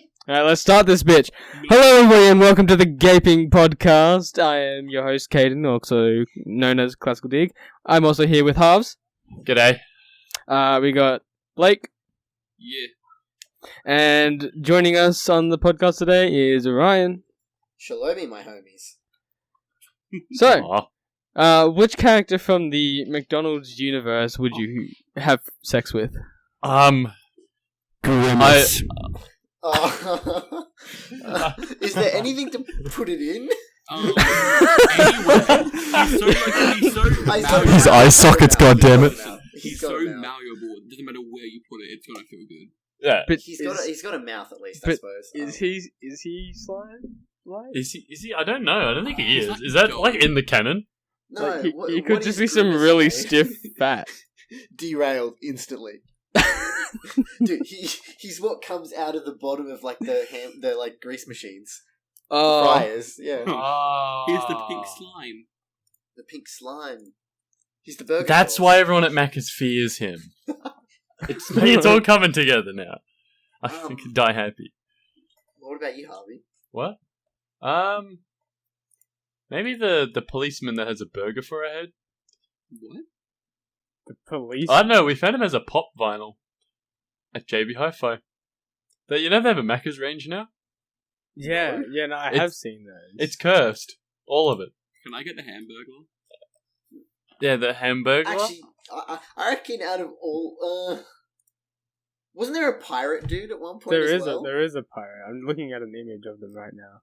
Alright, let's start this bitch. Hello everybody and welcome to the Gaping Podcast. I am your host Caden, also known as Classical Dig. I'm also here with Harvs. G'day. We got Blake. Yeah. And joining us on the podcast today is Ryan. Shalomi, my homies. So, which character from the McDonald's universe would you have sex with? Grimace. Is there anything to put it in? His eye sockets, goddammit. He's so malleable. It doesn't matter where you put it, it's gonna feel good. Yeah. But he's got a mouth at least, I suppose. Is he slime? Is he? I don't know. I don't think he is. Is that like in the canon? No, Like, he what could just is be some Grimace really say? stiff fat. Derailed instantly. Dude, he's what comes out of the bottom of like the like grease machines. Oh, Fryers, yeah. Here's the pink slime. The pink slime. He's the burger. That's sauce. why everyone at Macca's fears him. It's all coming together now. I could die happy. What about you, Harvey? What? Maybe the policeman that has a burger for a head. What? the police. I don't know. We found him as a pop vinyl at JB Hi-Fi. They have a Macca's range now. Yeah, no, I have seen those. It's cursed. All of it. Can I get the hamburger? Yeah, the hamburger. Actually, I reckon out of all, wasn't there a pirate dude at one point? there is a pirate. I'm looking at an image of them right now.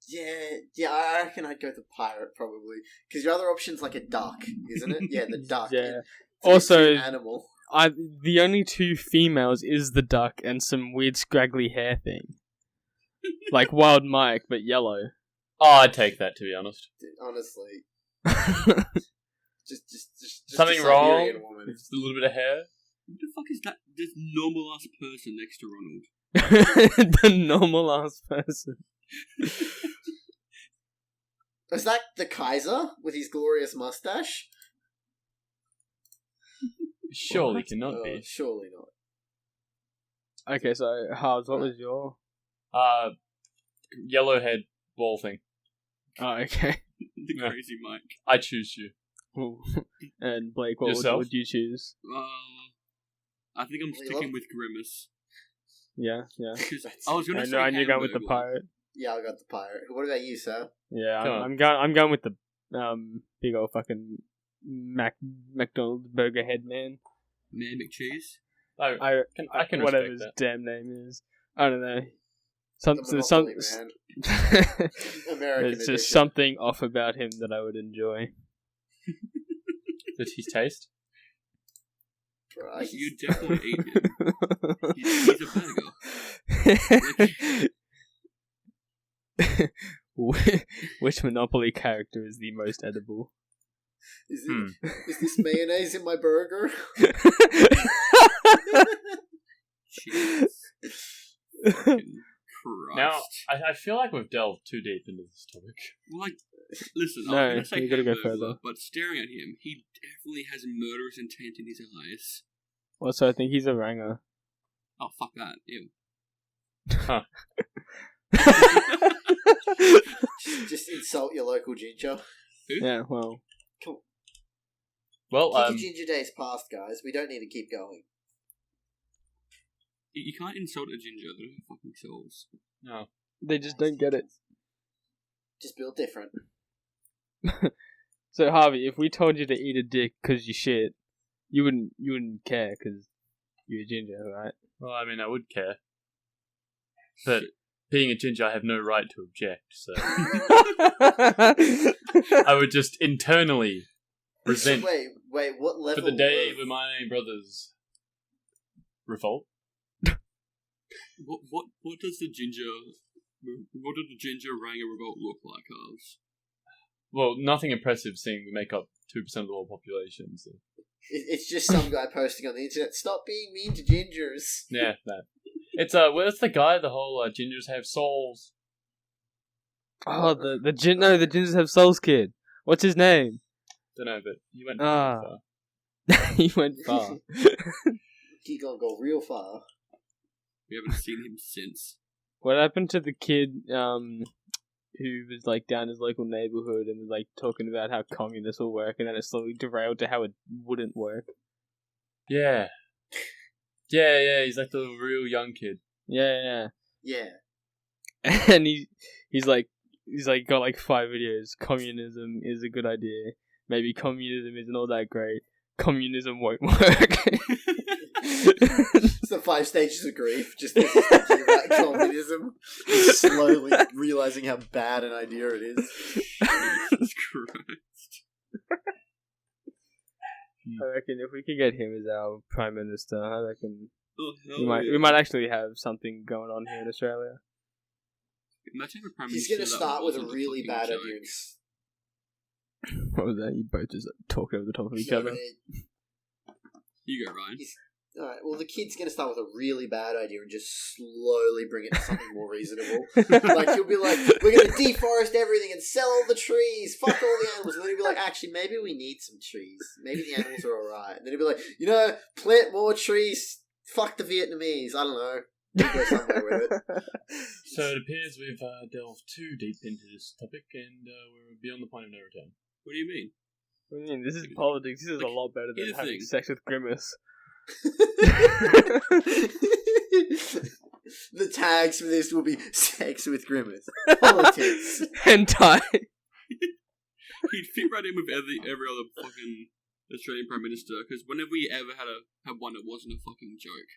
Yeah, I reckon I'd go with the pirate probably because your other option's like a duck, isn't it? Yeah, the duck. Yeah. It's Also, an animal. The only two females is the duck and some weird scraggly hair thing, like Wild Mike but yellow. Oh, I'd take that, to be honest. Dude, honestly, just Something a wrong? Siberian woman. Just a little bit of hair. What the fuck is that? This normal ass person next to Ronald. The normal ass person. Is that the Kaiser with his glorious mustache? Surely cannot be. Surely not. Okay, so Harvs, what was your? Yellow head ball thing. Oh, okay. The Yeah. crazy Mike. I choose you. And Blake, what Yourself? would you choose? I think I'm Well, you sticking love- with Grimace. Yeah. 'Cause I was gonna I say know, and you're going with the hamburger. pirate. Yeah, I got the pirate. What about you, sir? Yeah, Come I'm going with the big old fucking McDonald's burger head man. Man McCheese. I can whatever respect his that. damn name is. I don't know. The Monopoly man. American There's edition. just something off about him that I would enjoy. Did he taste? Right. You definitely ate him. He's a burger. Which Monopoly character is the most edible? Is this mayonnaise in my burger? Jeez. Fucking Christ. Now, I feel like we've delved too deep into this topic. Well, like, listen, No, I was gonna say you gotta go hamburger, further. but staring at him, he definitely has murderous intent in his eyes. Also, I think he's a ranger. Oh, fuck that. Ew. Just insult your local ginger. Yeah, well. Come on. Well, Kick your ginger days past, guys. We don't need to keep going. You can't insult a ginger, they don't have fucking souls. no. They just don't get it. Just build different. So, Harvey, if we told you to eat a dick because you shit, you wouldn't care because you're a ginger, right? Well, I mean, I would care. But being a ginger, I have no right to object, so I would just internally resent Wait, what level? for the day when my brothers revolt. What does the ginger ranger revolt look like, Harvs? Well, nothing impressive seeing we make up 2% of the whole population, so. It's just some guy posting on the internet, stop being mean to gingers. Yeah, that. It's what's the guy? The whole gingers have souls. Oh, the gingers have souls kid. What's his name? Don't know, but he went Ah. far. He went far. He gonna go real far. We haven't seen him since. What happened to the kid who was like down his local neighborhood and was like talking about how communists will work, and then it slowly derailed to how it wouldn't work? Yeah. Yeah, he's like the real young kid. Yeah. Yeah. And he's like got like 5 videos. Communism is a good idea. Maybe communism isn't all that great. Communism won't work. It's the 5 stages of grief. Just thinking about communism, just slowly realizing how bad an idea it is. Jesus Christ. I reckon if we could get him as our prime minister, I reckon Oh, we might actually have something going on here in Australia. Imagine if a prime He's minister going to that start with a wasn't really fucking bad joke. idea. What was that? You both just talk over the top of each other. You go, Ryan. Alright, well, the kid's going to start with a really bad idea and just slowly bring it to something more reasonable. Like, he'll be like, we're going to deforest everything and sell all the trees, fuck all the animals. And then he'll be like, actually, maybe we need some trees. Maybe the animals are alright. And then he'll be like, plant more trees, fuck the Vietnamese. I don't know. He'll go somewhere with it. So it appears we've delved too deep into this topic, and we're beyond the point of no return. What do you mean? What do you mean? This is politics. This is a Like, lot better than here's the having thing. sex with Grimace. The tags for this will be sex with Grimace. Politics. Hentai. He'd fit right in with every other fucking Australian Prime Minister, because whenever we ever had one that wasn't a fucking joke,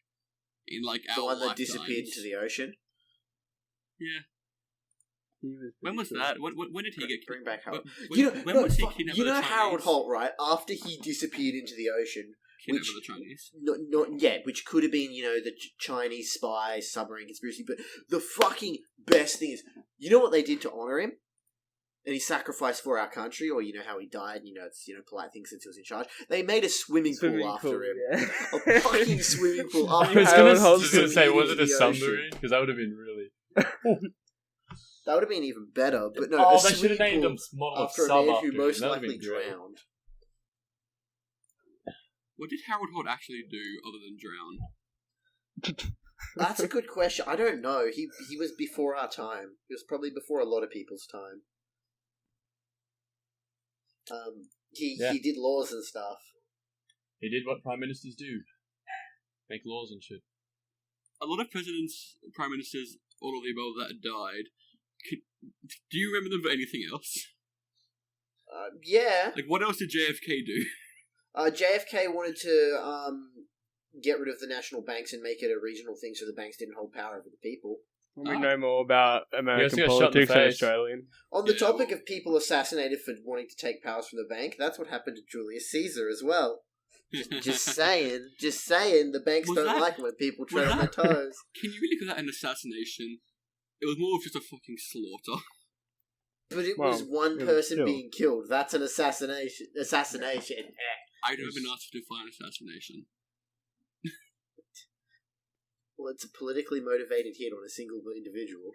in like The our one that lifetimes. disappeared into the ocean. Yeah. He was When was pretty that? When did he get Bring back Harold. When was he kidnapped by the Harold Chinese? Holt, right? After he disappeared into the ocean, Kidnapped by the Chinese. which could have been, the Chinese spy submarine conspiracy, but the fucking best thing is, you know what they did to honour him? And he sacrificed for our country, or how he died, it's, polite thing since he was in charge. They made a swimming pool after him. Yeah. A fucking swimming pool I after was him. Harold going Holt's to say, was into it a the ocean. submarine? Because that would have been really... That would have been even better, but no, Oh, a they should have swimming named pool a model of after a sub man after who him. most That would've likely been great. drowned. What did Harold Holt actually do other than drown? That's a good question. I don't know. He was before our time. He was probably before a lot of people's time. He did laws and stuff. He did what prime ministers do. Make laws and shit. A lot of presidents, prime ministers, all of the above that died. Do you remember them for anything else? Yeah. Like, what else did JFK do? JFK wanted to get rid of the national banks and make it a regional thing so the banks didn't hold power over the people. We know more about American got shot in the politics than face. Australian. On the Yeah, topic of people assassinated for wanting to take powers from the bank, that's what happened to Julius Caesar as well. Just saying, the banks Was don't that- like when people was tread on their that- toes. Can you really call that an assassination? It was more of just a fucking slaughter. But it Well, was one it was person still- being killed. That's an assassination. I don't even ask to define assassination. Well, it's a politically motivated hit on a single individual.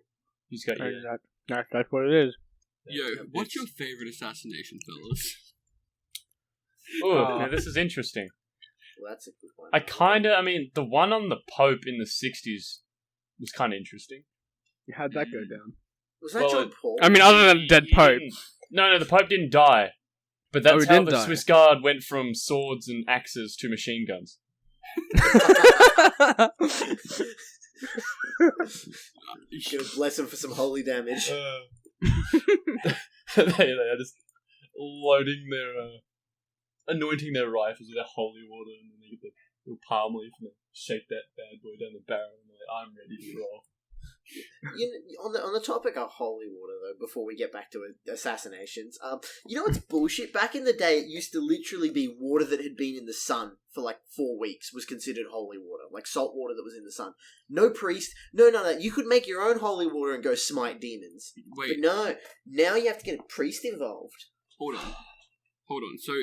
He's got And that's what it is. Yo, what's your favourite assassination, fellas? Oh, now this is interesting. Well, that's a good one. The one on the Pope in the 60s was kind of interesting. How'd that go down? Was that well, John Paul? I mean, other than a dead He Pope. didn't- No, the Pope didn't die. But that's Oh, he how didn't the die. Swiss Guard went from swords and axes to machine guns. Gonna bless him for some holy damage. They are just loading their, anointing their rifles with their holy water, and then they get the little palm leaf and they shake that bad boy down the barrel, and they're like, I'm ready to roll. On the topic of holy water, though, before we get back to assassinations, what's bullshit? Back in the day, it used to literally be water that had been in the sun for like 4 weeks was considered holy water, like salt water that was in the sun. No priest, none of that. You could make your own holy water and go smite demons. Wait, But no, now you have to get a priest involved. hold on. So,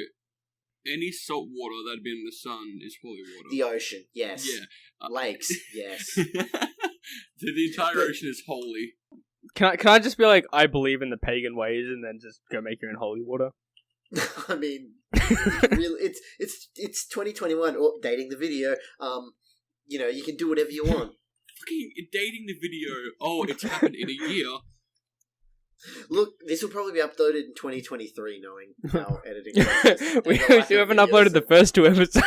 any salt water that had been in the sun is holy water. The ocean, yes. Yeah. Lakes, yes. So the entire ocean is holy. Can I just be like, I believe in the pagan ways, and then just go make your own holy water? I mean, really, it's 2021. Oh, dating the video. You can do whatever you want. fucking dating the video. Oh, it's happened in a year. Look, this will probably be uploaded in 2023, knowing how editing process. we still haven't uploaded the first 2 episodes.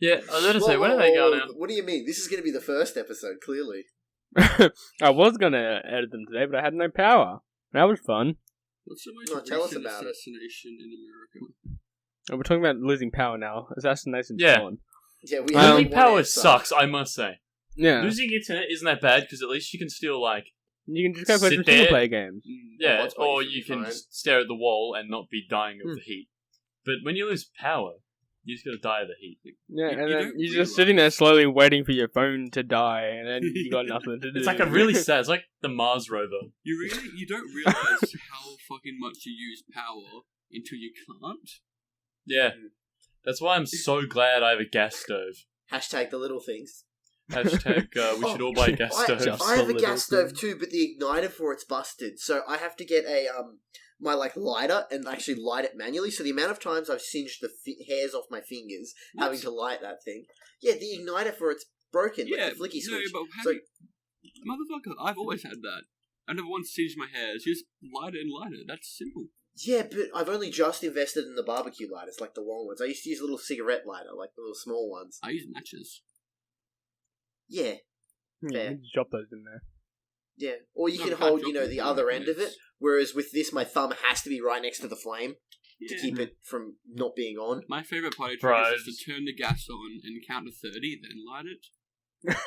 Yeah, I was going to say, when are they going out? What do you mean? This is going to be the first episode, clearly. I was gonna edit them today, but I had no power. That was fun. What's the No, most tell us recent about it. assassination in America? Oh, we're talking about losing power now. Assassination's Yeah. gone. Yeah, we Losing have power one answer. sucks, I must say. Yeah. Losing internet isn't that bad, because at least you can still, like, You can just go play Sit some there. single player games. yeah, hotspot or should be you can fine. just stare at the wall and not be dying of Hmm. the heat. But when you lose power, you just gotta die of the heat. Yeah, You and then don't you're just sitting there realise- slowly waiting for your phone to die, and then you got nothing to do. It's like a really sad, it's like the Mars rover. You don't realize how fucking much you use power until you can't. Yeah. That's why I'm so glad I have a gas stove. Hashtag the little things. Hashtag, we should all buy gas stoves. I have a the gas little stove too, but the igniter for it's busted. So I have to get a my lighter and actually light it manually. So the amount of times I've singed the hairs off my fingers having to light that thing. Yeah, the igniter for it's broken. Yeah, like the flicky no, switch. but So motherfucker, I've always had that. I never once singed my hairs. Just light it and light it. That's simple. yeah, but I've only just invested in the barbecue lighters, like the long ones. I used to use a little cigarette lighter, like the little small ones. I use matches. Yeah, Yeah, you just drop those in there. yeah. Or you No, can I can't hold, drop the them. other end of it. Yes. Whereas with this, my thumb has to be right next to the flame to Yeah. keep it from not being on. My favourite party trick Bros. is just to turn the gas on and count to 30, then light it.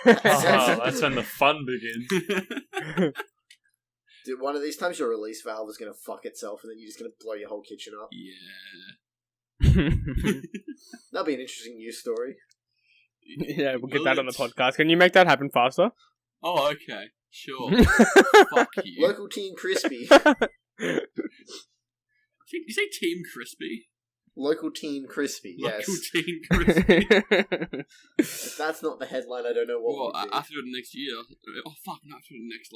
Oh, that's when the fun begins. Dude, one of these times your release valve is going to fuck itself and then you're just going to blow your whole kitchen up. Yeah. That'll be an interesting news story. Yeah, we'll get Will that on the it? podcast. Can you make that happen faster? Oh, okay. Sure. Fuck you. Local Teen Crispy. You say Team Crispy? Local Teen Crispy, yes. Local Team Crispy. If that's not the headline, I don't know what Well, would be. after the next year. Oh, fuck, not after the next,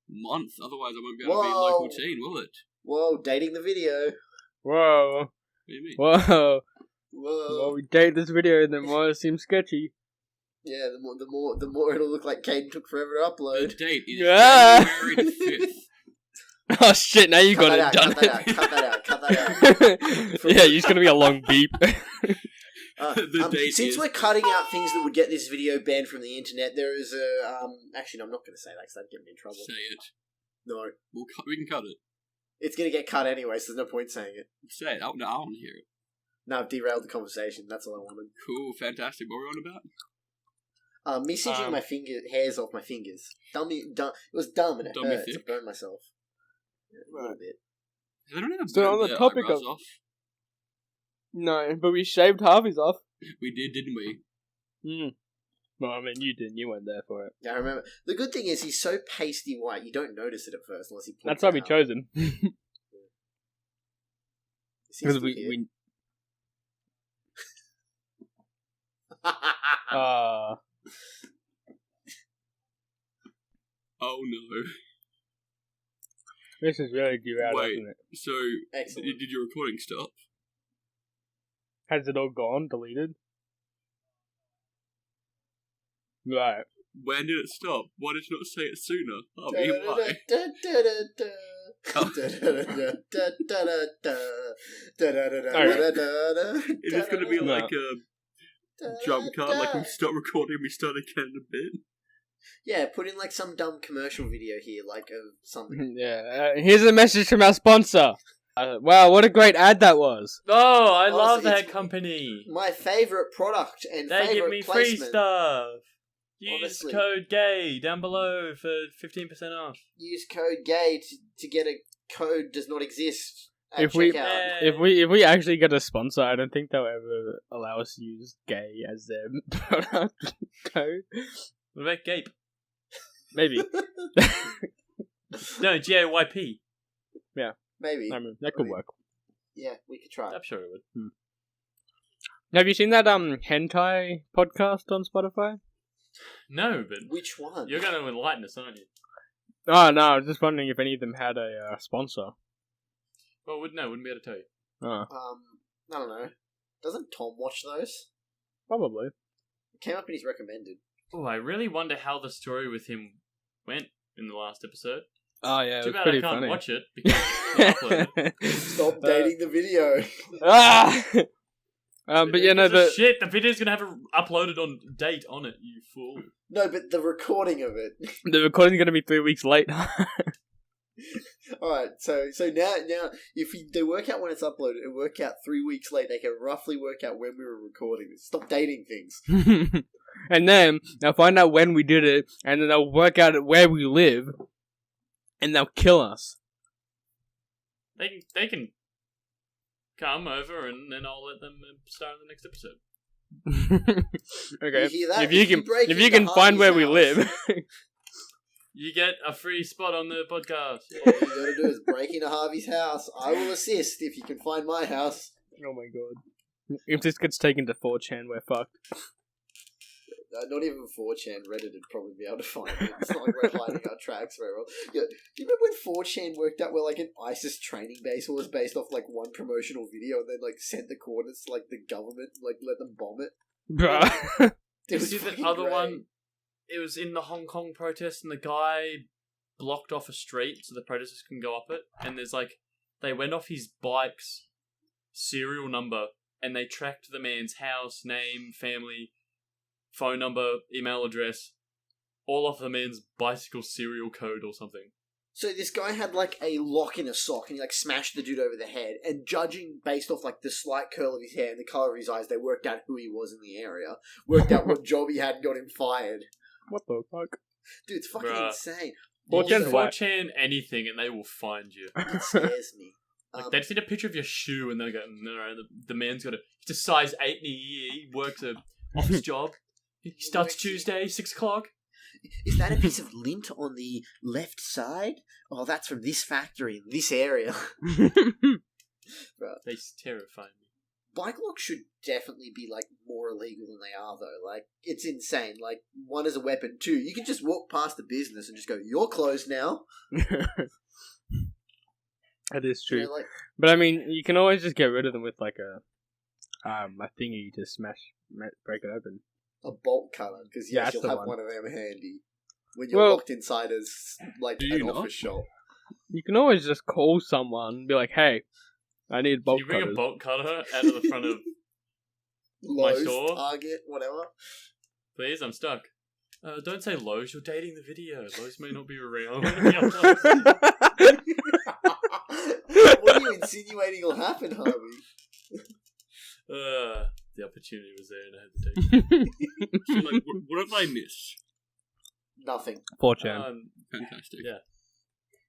month. Otherwise, I won't be able to be Whoa. local teen, will it? Whoa, dating the video. Whoa. What do you mean? Whoa. Whoa. Well, we date this video, the more it seems sketchy. Yeah, the more it'll look like Caden took forever to The upload. date is Yeah. January the 5th. Oh shit, now you Cut got that it out, done. cut that out, cut that out. Yeah, you're just gonna be a long beep. The date Since is- we're cutting out things that would get this video banned from the internet, there is a actually no, I'm not going to say that because that'd get me in trouble. Say it. No, We can cut it. it's going to get cut anyway, so there's no point saying it. Say it. I want to hear it. No, I've derailed the conversation. That's all I wanted. Cool, fantastic. What were we on about? Me singeing my hairs off my fingers. It was dumb and it Dummy hurt. I thick. burned myself. Yeah, a little bit. They don't even So burn on the their topic eyebrows of- off. No, but we shaved Harvey's off. We did, didn't we? Well, I mean, you didn't. You weren't there for it. Yeah, I remember. The good thing is he's so pasty white, you don't notice it at first unless he pulls That's why it we out. chose him. Is he Because still here? we Oh no. this is really derailed, Wait. isn't it? So, Excellent. did your recording stop? Has it all gone? Deleted? Right. When did it stop? Why did you not say it sooner? Oh, why? Is this going to be No. like a jump cut? Like we stop recording, we start again in a bit? Yeah, put in like some dumb commercial video here, like something. Yeah. Here's a message from our sponsor. Wow, what a great ad that was. Oh, I Oh, love it's- that it's- company. My favorite product and They favorite give me free placement. stuff. Use Honestly. code GAY down below for 15% off. Use code GAY to get a code does not exist at If we- checkout. If we actually get a sponsor, I don't think they'll ever allow us to use gay as their product code. What about Gape? Maybe. No, GAYP. Maybe. I mean, that could work. Yeah, we could try. I'm sure it would. Have you seen that hentai podcast on Spotify? No, but Which one? you're going to enlighten us, aren't you? Oh no, I was just wondering if any of them had a sponsor. Well, wouldn't be able to tell you. Oh, I don't know. Doesn't Tom watch those? probably. It came up in his recommended. Oh, I really wonder how the story with him went in the last episode. Oh yeah, it Too was bad pretty I can't funny. watch it because it's not uploaded. Stop dating the video. Ah! But yeah, no, Because of shit, the video's gonna have it uploaded on date on it, you fool. No, but the recording of it. the recording's gonna be 3 weeks late. Alright, so now if they work out when it's uploaded and work out 3 weeks late, they can roughly work out when we were recording this. Stop dating things. And then they'll find out when we did it, and then they'll work out where we live, and they'll kill us. They can come over and then I'll let them star in the next episode. Okay, You hear that? if you break can into find Harvey's where we house, live. You get a free spot on the podcast. All you gotta do is break into Harvey's house. I will assist if you can find my house. Oh my god. If this gets taken to 4chan, we're fucked. Not even 4chan, Reddit would probably be able to find it. It's not like we're hiding our tracks very well. Yeah, do you remember when 4chan worked out where like an ISIS training base was based off like one promotional video and then like sent the coordinates to like the government, like let them bomb it? Bruh. It was See the fucking other great. one? It was in the Hong Kong protest and the guy blocked off a street so the protesters couldn't go up it. And there's like, they went off his bike's serial number and they tracked the man's house, name, family, phone number, email address, all off the man's bicycle serial code or something. So this guy had like a lock in a sock and he like smashed the dude over the head, and judging based off like the slight curl of his hair and the colour of his eyes, they worked out who he was in the area, worked out what job he had and got him fired. What the fuck? Dude, it's fucking Bruh. insane. 4chan's Also, whack. 4chan anything and they will find you. it scares me. Like, they'd see a picture of your shoe and they'll go, no, the man's got he's a size 8 in a year, he works a office job, he starts Tuesday, 6 o'clock. Is that a piece of lint on the left side? Oh, that's from this factory in this area. They terrify me. Bike locks should definitely be like more illegal than they are, though. Like, it's insane. Like, one is a weapon, two, you can just walk past the business and just go, "You're closed now." That is true. You know, like, But I mean, you can always just get rid of them with like a thingy to break it open. a bolt cutter, because Yeah, yes, that's you'll the have one. one of them handy when you're Well- locked inside as like Do an you not? office shop. You can always just call someone and be like, "Hey, I need Can bolt you bring cutters." a bolt cutter out of the front of, Lowe's, store? Target, whatever. please, I'm stuck. Don't say Lowe's, you're dating the video. Lowe's may not be around. What are you insinuating will happen, Harvey? The opportunity was there and I had to take it. So, like, what have I missed? Nothing. 4chan. Fantastic. Yeah.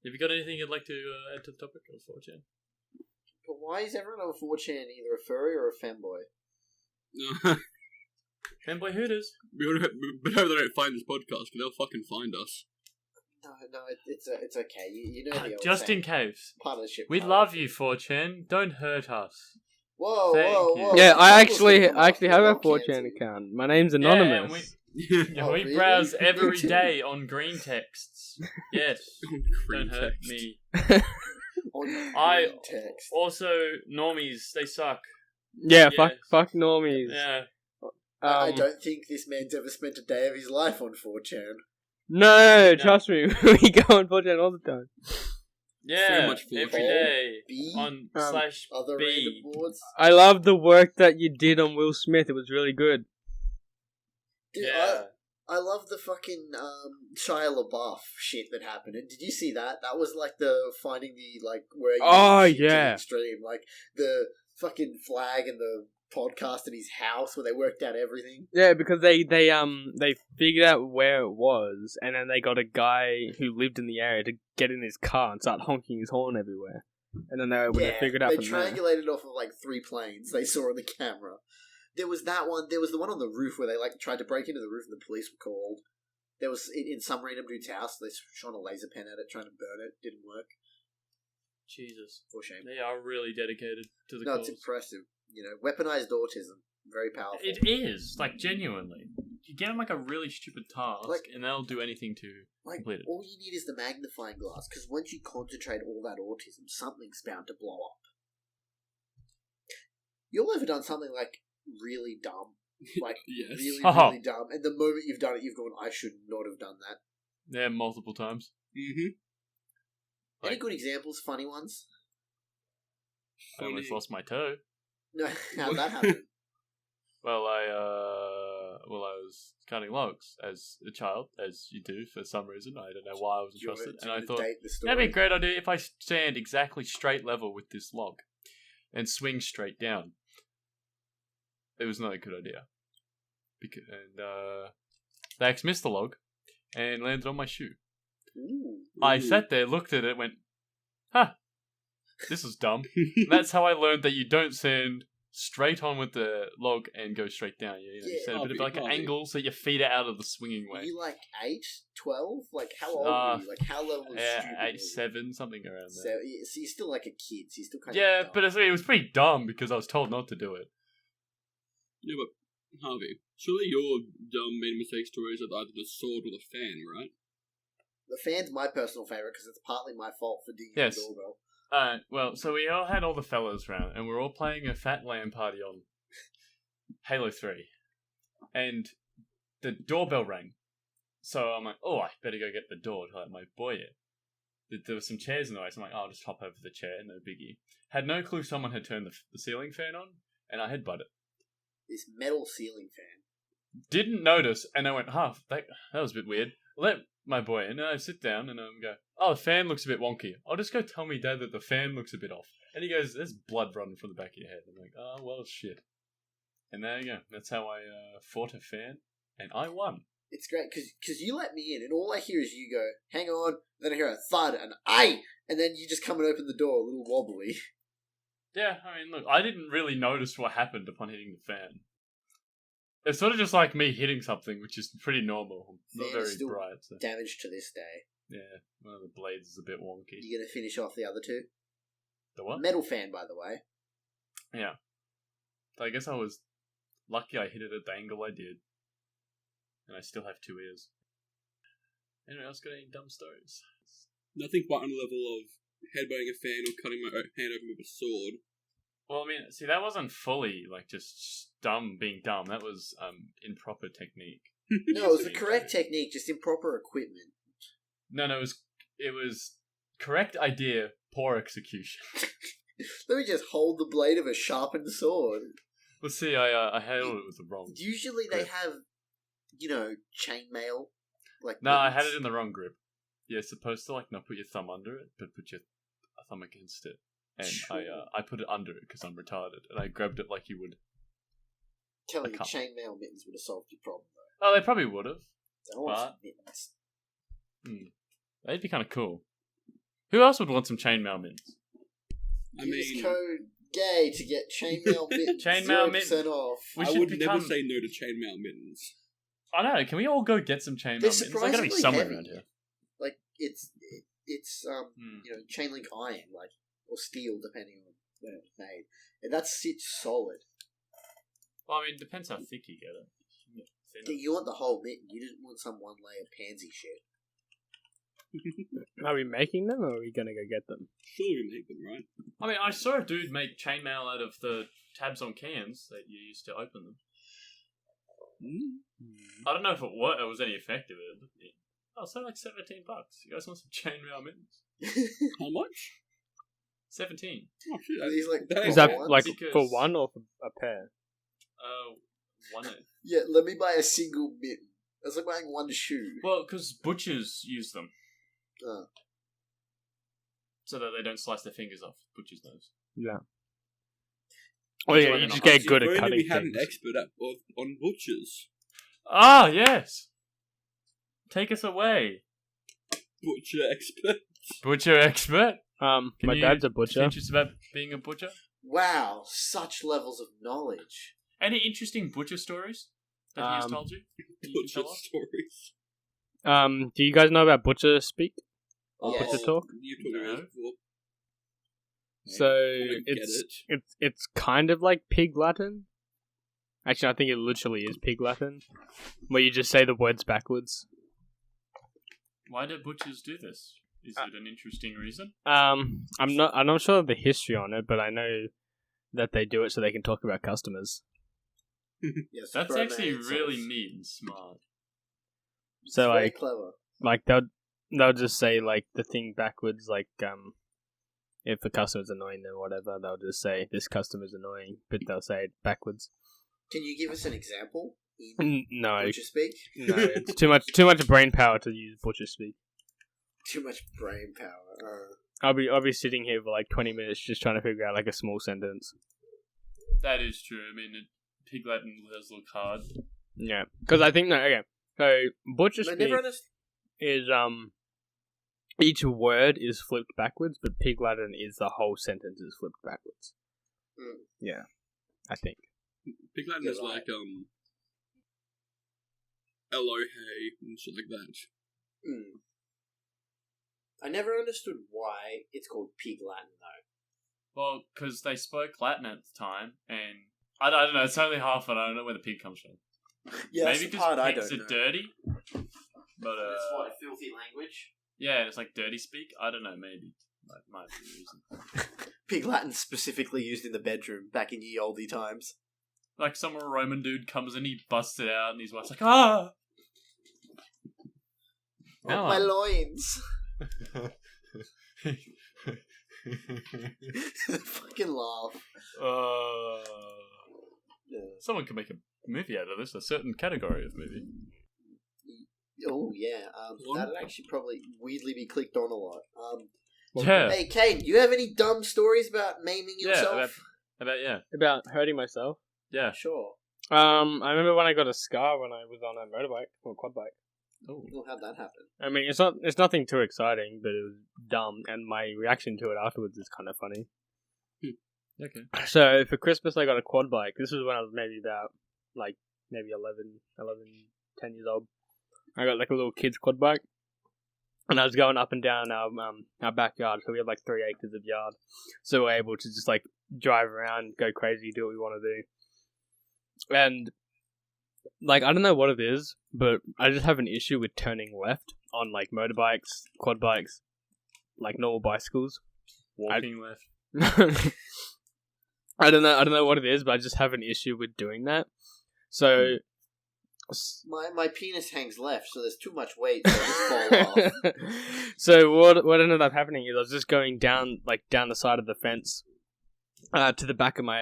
Have you got anything you'd like to add to the topic of 4chan? But why is everyone on 4chan either a furry or a femboy? Fanboy Hooters. We hope they don't find this podcast, because they'll fucking find us. No, it's okay. You know the old Just saying. in case. Partnership. We love you, 4chan. Don't hurt us. Whoa, Thank whoa, you. whoa. Yeah, I Couples can come actually up have a with love 4chan cancer. account. My name's Yeah, anonymous. and Oh, we really? browse every Me too. day on green texts. Yes. Green Don't hurt text. me. On I- green text. Also, normies, they suck. Yeah, Yeah. fuck normies. Yeah. I don't think this man's ever spent a day of his life on 4chan. No, trust me, we go on 4chan all the time. Yeah, much 4chan. every day. B, On Um, slash other B. random boards. I love the work that you did on Will Smith. It was really good. Dude, Yeah. I love the fucking Shia LaBeouf shit that happened. And did you see that? That was like the finding the like where you Oh, shit to the yeah. extreme, like the fucking flag and the podcast in his house where they worked out everything. Yeah, because they figured out where it was, and then they got a guy who lived in the area to get in his car and start honking his horn everywhere. And then they were able to figure it out they from there. triangulated off of like 3 planes they saw on the camera. There was that one. There was the one on the roof where they like tried to break into the roof and the police were called. There was in some random dude's house. They shone a laser pen at it, trying to burn it. Didn't work. Jesus. For shame. They are really dedicated to the No, cause. it's impressive. You know, weaponized autism, very powerful. It is, like, genuinely. You give them, like, a really stupid task, Like- and they'll do anything to Like, complete it. all you need is the magnifying glass, because once you concentrate all that autism, something's bound to blow up. You've ever done something, like, really dumb, Like, Yes. really, Oh. really dumb. And the moment you've done it, you've gone, I should not have done that. Yeah, multiple times. Mm-hmm. Any Like- good examples? Funny ones? I almost lost my toe. No, how'd that happen? Well, I was cutting logs as a child, as you do for some reason. I don't know why I wasn't Do you wanna- trusted, do you and I wanna thought date the story? that'd be a great idea if I stand exactly straight level with this log and swing straight down. It was not a good idea. They Axe missed the log and landed on my shoe. Ooh. I sat there, looked at it, went, huh, this is dumb. That's how I learned that you don't stand straight on with the log and go straight down. You Yeah, set a bit of like an Harvey. angle so your feet are out of the swinging Were way. you like 8, 12? Like, how old were you? Like, how level of Yeah, stupid 8, was it? 7, something around So, there. so you're still like a kid, so you're still kind Yeah, of but it was pretty dumb because I was told not to do it. Yeah, but Harvey, surely your dumb made mistake stories are either the sword or the fan, right? The fan's my personal favourite because it's partly my fault for digging Yes. the doorbell. Alright, well, so we all had all the fellas round, and we're all playing a fat LAN party on Halo 3. And the doorbell rang. So I'm like, oh, I better go get the door to let my boy in. There were some chairs in the way, so I'm like, oh, I'll just hop over the chair, no biggie. Had no clue someone had turned the ceiling fan on, and I headbutt it. This metal ceiling fan. Didn't notice, and I went, that was a bit weird. Let my boy in, and I sit down, and I go, oh, the fan looks a bit wonky. I'll just go tell me dad that the fan looks a bit off. And he goes, there's blood running from the back of your head. I'm like, oh, well, shit. And there you go. That's how I fought a fan, and I won. It's great because you let me in, and all I hear is you go, hang on, then I hear a thud, and aye! And then you just come and open the door, a little wobbly. Yeah, I mean, look, I didn't really notice what happened upon hitting the fan. It's sort of just like me hitting something, which is pretty normal. Not Fan is very still bright. So. damaged to this day. Yeah, one of the blades is a bit wonky. You gonna finish off the other two? The what? Metal fan, by the way. Yeah. I guess I was lucky I hit it at the angle I did. And I still have 2 ears. Anyone else got any dumb stories? Nothing quite on the level of headbutting a fan or cutting my hand open with a sword. Well, I mean, see, that wasn't fully, like, just dumb being dumb. That was improper technique. No, it was the correct technique, just improper equipment. No, it was correct idea, poor execution. Let me just hold the blade of a sharpened sword. Well, see, I handled it with the wrong. Usually they grip. have, chainmail. Like No, I had mittens. it in the wrong grip. You're supposed to, like, not put your thumb under it, but put your thumb against it. And Sure. I put it under it because I'm retarded, and I grabbed it like you would. Telling I you, can't. chainmail mittens would have solved your problem, though. Oh, they probably would have. I want But- some mittens. They'd be kind of cool. Who else would want some chainmail mittens? I Use mean, code GAY to get chainmail mittens. Chainmail 0% mittens. off. We I should would become. never say no to chainmail mittens. I know. Can we all go get some chainmail They're mittens? They gotta be surprisingly somewhere heavy. around here. Like, it's Hmm. chain link iron, like, or steel, depending on when it was made. And that sits solid. Well, I mean, it depends how thick you get it. Yeah, you want the whole mitten. You didn't want some one layer pansy shit. Are we making them, or are we gonna go get them? Sure, we make them, right? I mean, I saw a dude make chainmail out of the tabs on cans that you used to open them. I don't know if it was any effective. Oh, so like $17. You guys want some chainmail mittens? How much? 17. Oh shit! Are these, like, that Is is that ones? like Because- for one or for a pair? One. Yeah, let me buy a single mitten. That's like buying one shoe. Well, because butchers use them Oh. so that they don't slice their fingers off. Butchers knows. Yeah. Oh yeah, why you they're just not- get good If at only cutting we had things. an expert on butchers. Ah, yes. Take us away, Butcher expert. butcher expert. My Can you dad's a butcher. Teach us about being a butcher. Wow, such levels of knowledge. Any interesting butcher stories that he has told you? That you can Butcher tell us? stories. Do you guys know about butcher speak? Or Yes. butcher talk? You told me No. this before. So I get it's kind of like pig Latin. Actually, I think it literally is pig Latin, where you just say the words backwards. Why do butchers do this? Is it an interesting reason? I'm not sure of the history on it, but I know that they do it so they can talk about customers. Yes, That's bro, actually man, it's really always- neat and smart. So very like clever. they'll just say like the thing backwards, like if the customer's annoying them or whatever, they'll just say this customer's annoying, but they'll say it backwards. Can you give us an example in No, butcher speak? no, it's too much brain power to use butcher speak. Too much brain power. I'll be sitting here for like 20 minutes just trying to figure out like a small sentence. That is true. I mean, Pig Latin does look hard. Yeah, because I think okay. So butcher I speak never understood. is each word is flipped backwards, but Pig Latin is the whole sentence is flipped backwards. Mm. Yeah, I think. Pig Latin You're is right. like hello, hey, and shit like that. Mm. I never understood why it's called Pig Latin though. Well, because they spoke Latin at the time, and I don't know. It's only half, and I don't know where the pig comes from. Yeah, Maybe that's the because part I pigs don't are know. dirty. But It's what, filthy language? yeah, it's like dirty speak. I don't know. Maybe that might be the reason. Pig Latin specifically used in the bedroom back in ye olde times. Like some Roman dude comes in, he busts it out, and his wife's like, ah. Oh, Come my on. loins. Fucking laugh. Yeah. Someone could make a movie out of this. A certain category of movie. Oh yeah, that'd actually probably weirdly be clicked on a lot. Yeah. Hey, Caden, you have any dumb stories about maiming yourself? About hurting myself. Yeah. Sure. I remember when I got a scar when I was on a motorbike or quad bike. Oh. Well, how'd that happen? I mean, it's nothing too exciting, but it was dumb, and my reaction to it afterwards is kind of funny. Okay. So for Christmas, I got a quad bike. This was when I was maybe about maybe 10 years old. I got like a little kid's quad bike, and I was going up and down our backyard. So we have like 3 acres of yard, so we're able to just like drive around, go crazy, do what we want to do. And like I don't know what it is, but I just have an issue with turning left on like motorbikes, quad bikes, like normal bicycles. Walking left. I don't know what it is, but I just have an issue with doing that. So My penis hangs left, so there's too much weight, so I just fall off. So what ended up happening is I was just going down the side of the fence to the back of my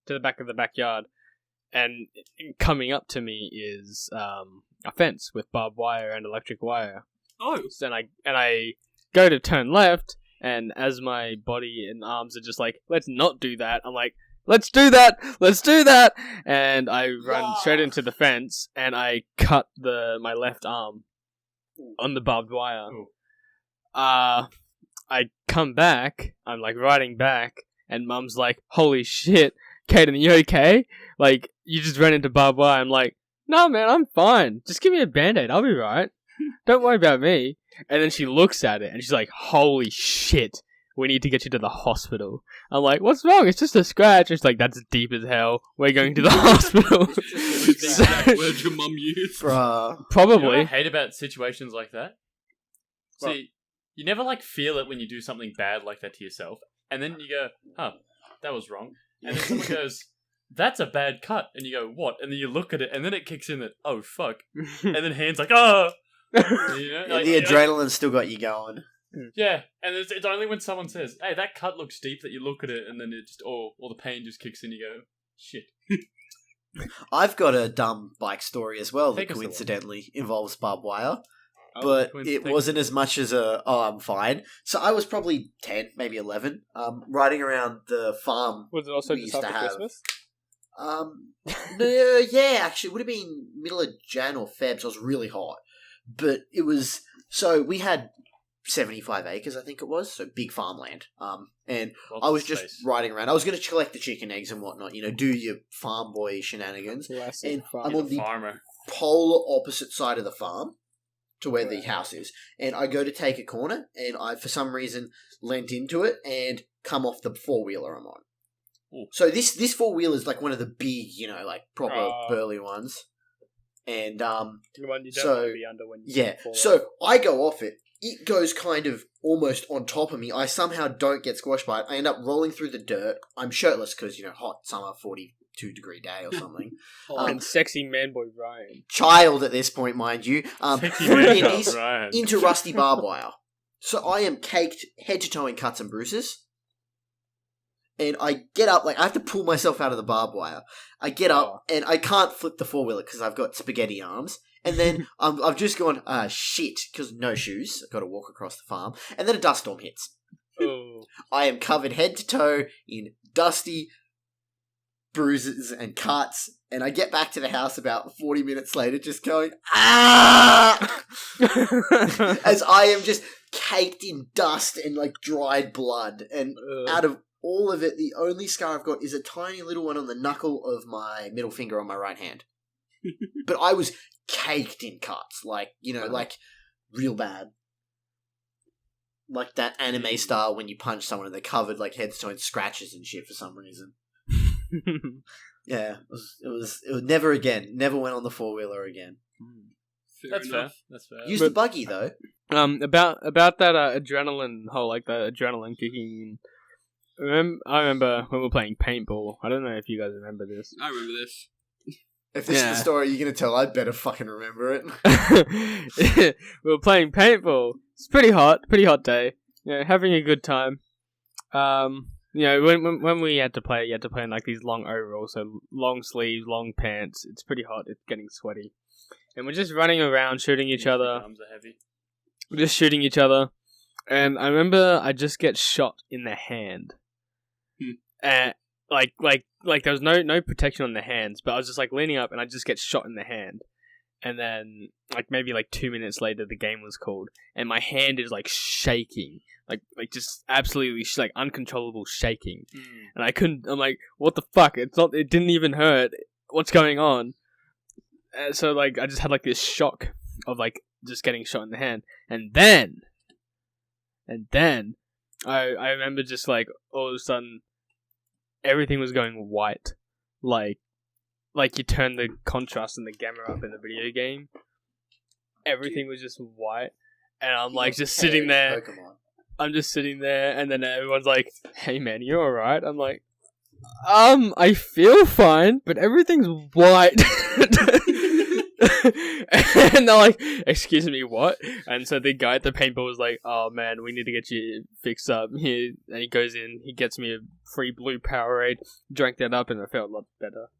to the back of the backyard, and coming up to me is a fence with barbed wire and electric wire. Oh, So I go to turn left, and as my body and arms are just like, let's not do that, I'm like, let's do that, and I run straight into the fence, and I cut my left arm on the barbed wire. Ooh. I come back, I'm like riding back, and Mum's like, holy shit, Caden, you okay? Like, you just ran into barbed wire. I'm like, no man, I'm fine, just give me a band-aid, I'll be right, don't worry about me. And then she looks at it, and she's like, holy shit, we need to get you to the hospital. I'm like, what's wrong? It's just a scratch. It's like, that's deep as hell. We're going to the hospital. the exact words your mum used. Bruh. You know Probably. what I hate about situations like that? Well- See, you never like feel it when you do something bad like that to yourself, and then you go, "Huh, that was wrong," and then someone goes, "That's a bad cut," and you go, "What?" And then you look at it, and then it kicks in that, "Oh fuck," and then hands like, "Oh," you know, like, The adrenaline still got you going. yeah, and it's only when someone says, "Hey, that cut looks deep," that you look at it, and then it just all the pain just kicks in. You go, "Shit." I've got a dumb bike story as well Take that us away. coincidentally involves barbed wire. Oh, But Quinn, it take- wasn't as much as I'm fine. So I was probably 10, maybe 11, riding around the farm. Was it also We just used to after have- Christmas? Yeah, actually, it would have been middle of Jan or Feb, so it was really hot. But it was, so we had 75 acres, I think it was, so big farmland. And Lots I of was just space. riding around. I was going to collect the chicken eggs and whatnot, do your farm boy shenanigans. Classic And farm. I'm He's on a the farmer. polar opposite side of the farm to where the house is, and I go to take a corner, and I for some reason leant into it and come off the 4-wheeler I'm on. Ooh. So this 4-wheeler is like one of the big, like proper Oh. burly ones, and The one you don't so- want to be under when you yeah. fall So off. I go off it, it goes kind of almost on top of me. I somehow don't get squashed by it. I end up rolling through the dirt. I'm shirtless because, hot summer, 42-degree day or something. And sexy man boy Ryan. Child at this point, mind you. Sexy Through man my boy knees Ryan. into rusty barbed wire. So I am caked head to toe in cuts and bruises. And I get up, I have to pull myself out of the barbed wire. I get up, and I can't flip the four-wheeler because I've got spaghetti arms. And then I've just gone, shit, because no shoes. I've got to walk across the farm. And then a dust storm hits. Oh. I am covered head to toe in dusty bruises and cuts. And I get back to the house about 40 minutes later just going, ah! As I am just caked in dust and dried blood. And out of all of it, the only scar I've got is a tiny little one on the knuckle of my middle finger on my right hand. But I was caked in cuts, real bad. Like that anime style when you punch someone and they're covered head to toe in scratches and shit for some reason. Yeah, it was never again. Never went on the four-wheeler again. That's fair. That's fair. Used the buggy though. About that adrenaline whole the adrenaline kicking. I remember when we were playing paintball. I don't know if you guys remember this. I remember this. If this is the story you're going to tell, I'd better fucking remember it. We were playing paintball. It's pretty hot day. Having a good time. When we had to play, you had to play in these long overalls, so long sleeves, long pants. It's pretty hot. It's getting sweaty, and we're just running around shooting each other. Arms are heavy. We're just shooting each other, and I remember I just get shot in the hand. And there was no protection on the hands, but I was just leaning up and I just get shot in the hand. And then maybe 2 minutes later the game was called and my hand is shaking. Just absolutely uncontrollable shaking. And I'm what the fuck? It didn't even hurt. What's going on? So I just had this shock of just getting shot in the hand. And then I remember just all of a sudden everything was going white. You turn the contrast and the gamma up in the video game. Everything was just white. And I'm just sitting there. Pokemon. I'm just sitting there and then everyone's hey man, you alright? I'm I feel fine, but everything's white. And they're excuse me, what? And so the guy at the paintball was oh man, we need to get you fixed up here. And he goes in, he gets me a free blue Powerade, drank that up, and I felt a lot better.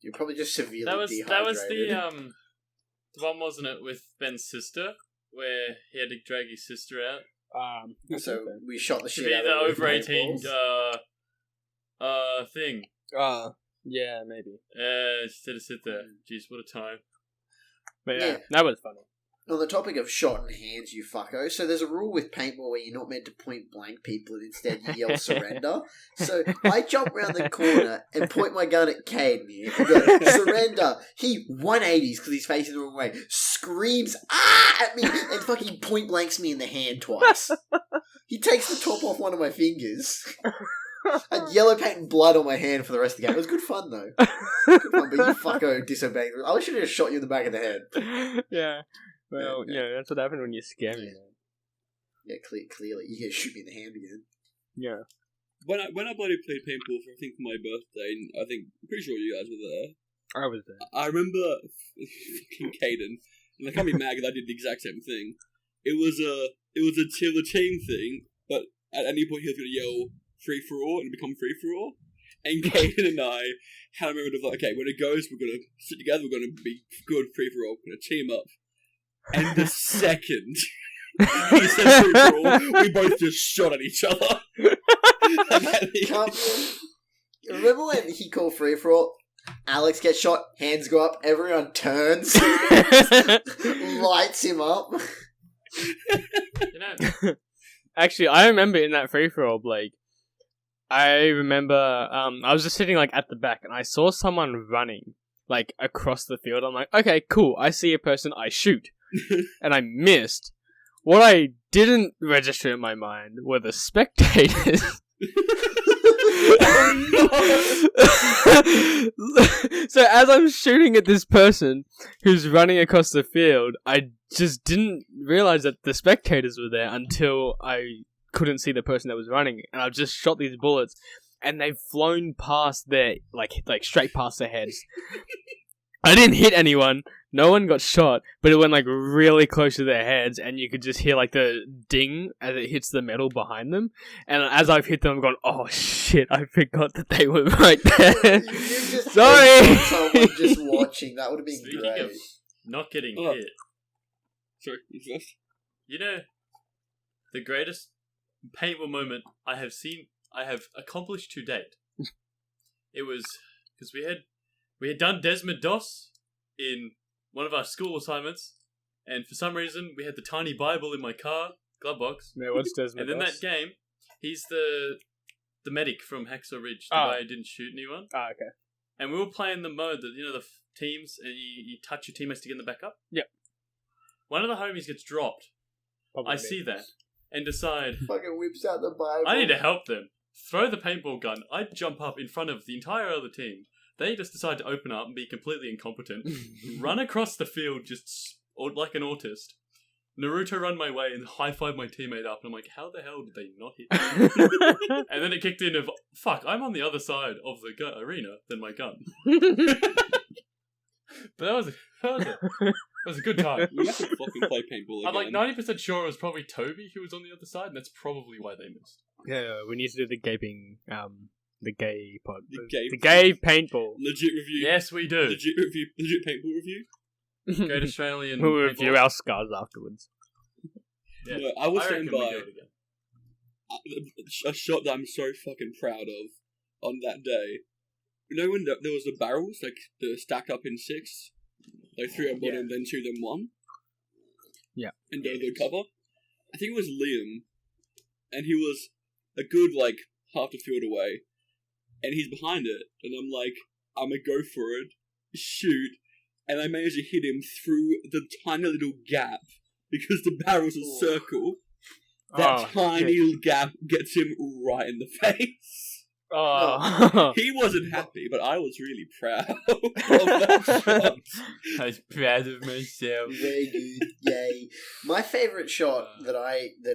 You're probably just severely dehydrated. That was the one, wasn't it, with Ben's sister, where he had to drag his sister out. So we shot the To shit be out the of over 18 thing. Yeah, maybe. Instead of sit there. Jeez, what a time. But yeah, that was funny. On the topic of shot in hands, you fucko. So there's a rule with paintball where you're not meant to point blank people and instead you yell surrender. So I jump around the corner and point my gun at Caden here and go, surrender. He 180s because he's facing the wrong way, screams at me and fucking point blanks me in the hand twice. He takes the top off one of my fingers. And yellow paint and blood on my hand for the rest of the game. It was good fun though. Good fun, but you fucko disobeying. I should have just shot you in the back of the head. Yeah. Well, that's what happens when you scare me, man. Yeah, clearly. You can shoot me in the hand again. Yeah. When I bloody played paintball for my birthday, and I'm pretty sure you guys were there. I was there. I remember fucking Caden, and I can't be mad because I did the exact same thing. It was a till the chain thing, but at any point he was going to yell free for all and become free for all. And Caden and I had a moment of okay, when it goes, we're going to sit together, we're going to be good free for all, we're going to team up. And the second he said free for all, we both just shot at each other. Remember when he called free for all? Alex gets shot, hands go up, everyone turns, lights him up. Actually, I remember in that free-for-all, Blake, I remember I was just sitting at the back and I saw someone running across the field. I'm okay, cool, I see a person, I shoot. And I missed. What I didn't register in my mind were the spectators So as I'm shooting at this person who's running across the field, I just didn't realize that the spectators were there until I couldn't see the person that was running, and I've just shot these bullets, and they've flown past their like straight past their heads. I didn't hit anyone. No one got shot, but it went like really close to their heads, and you could just hear like the ding as it hits the metal behind them. And as I've hit them, I'm going, "Oh shit! I forgot that they were right there." You just Sorry. Someone just watching. That would have been Speaking great. of not getting Oh. hit, Sorry, you first. you know, the greatest paintball moment I have accomplished to date. It was because we had done Desmond Doss in one of our school assignments, and for some reason we had the tiny Bible in my car glove box. Yeah, what's Desmond? And in that game, he's the medic from Hacksaw Ridge, the guy who didn't shoot anyone. Ah, okay. And we were playing the mode that the teams, and you touch your teammates to get in the backup. Yep. One of the homies gets dropped. Probably I see that and decide Fucking whips out the Bible. I need to help them. Throw the paintball gun. I jump up in front of the entire other team. They just decide to open up and be completely incompetent. Run across the field just like an autist. Naruto run my way and high-five my teammate up. And I'm like, how the hell did they not hit me? And then it kicked in of, fuck, I'm on the other side of the arena than my gun. But that was a good time. We have to fucking play paintball again. I'm like 90% sure it was probably Toby who was on the other side, and that's probably why they missed. Yeah, we need to do the gaping, the gay pod, The the gay paintball. Legit review. Yes, we do. Legit review. Legit paintball review. Great Australian. We'll review paintball. our scars afterwards. Yeah. No, I will I stand reckon we by do it again. a shot that I'm so fucking proud of on that day. You know when there was the barrels, like the stacked up in 6? Like 3 on bottom, then 2, then 1? Yeah. And the cover? I think it was Liam. And he was a good, like, half the field away. And he's behind it. And I'm like, I'm gonna go for it. Shoot. And I managed to hit him through the tiny little gap. Because the barrel's a circle. That tiny little gap gets him right in the face. Oh. He wasn't happy, but I was really proud of that shot. I was proud of myself. Very good, yay! My favourite shot that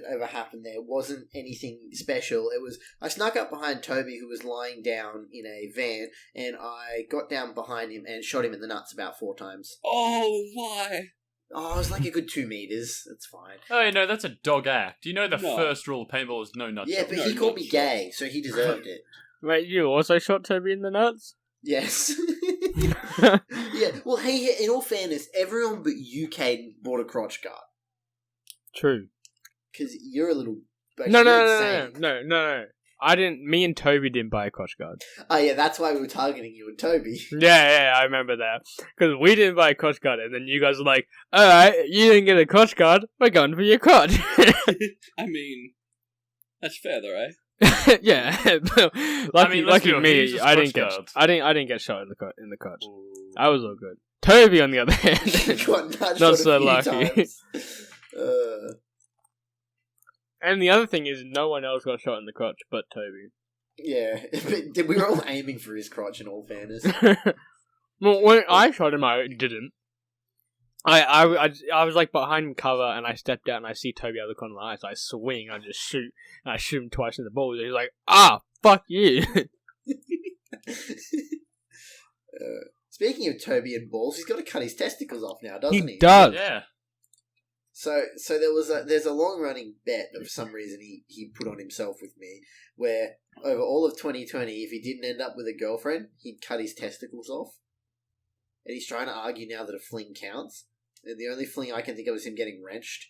ever happened there wasn't anything special. It was I snuck up behind Toby, who was lying down in a van, and I got down behind him and shot him in the nuts about 4 times. Oh, why? Oh, it was like a good 2 meters. That's fine. Oh, no, that's a dog act. You know the No. first rule of paintball is no nuts. Yeah, but No, he called not me shot. gay, so he deserved it. Wait, you also shot Toby in the nuts? Yes. Yeah. Well, hey, in all fairness, everyone but you, Caden, bought a crotch guard True. because you're a little. No. I didn't. Me and Toby didn't buy a crotch guard. Oh yeah, that's why we were targeting you and Toby. Yeah, I remember that. Because we didn't buy a crotch guard, and then you guys were like, "Alright, you didn't get a crotch guard. We're going for your crotch." I mean, that's fair though, right? Yeah. Lucky let's be real, he me, uses I didn't crotch get. guards. I didn't get shot in the crotch. I was all good. Toby, on the other hand, Got nudged not on a so few lucky. times. And the other thing is, no one else got shot in the crotch but Toby. Yeah, but we were all aiming for his crotch. In all fairness, Well, when I shot him, I didn't. I was like behind cover, and I stepped out, and I see Toby out of the corner of my eye, so I swing, I just shoot, and I shoot him twice in the balls. And he's like, fuck you. speaking of Toby and balls, he's got to cut his testicles off now, doesn't he? He does. Yeah. So there's a long running bet that for some reason he put on himself with me, where over all of 2020, if he didn't end up with a girlfriend, he'd cut his testicles off. And he's trying to argue now that a fling counts. And the only fling I can think of is him getting wrenched.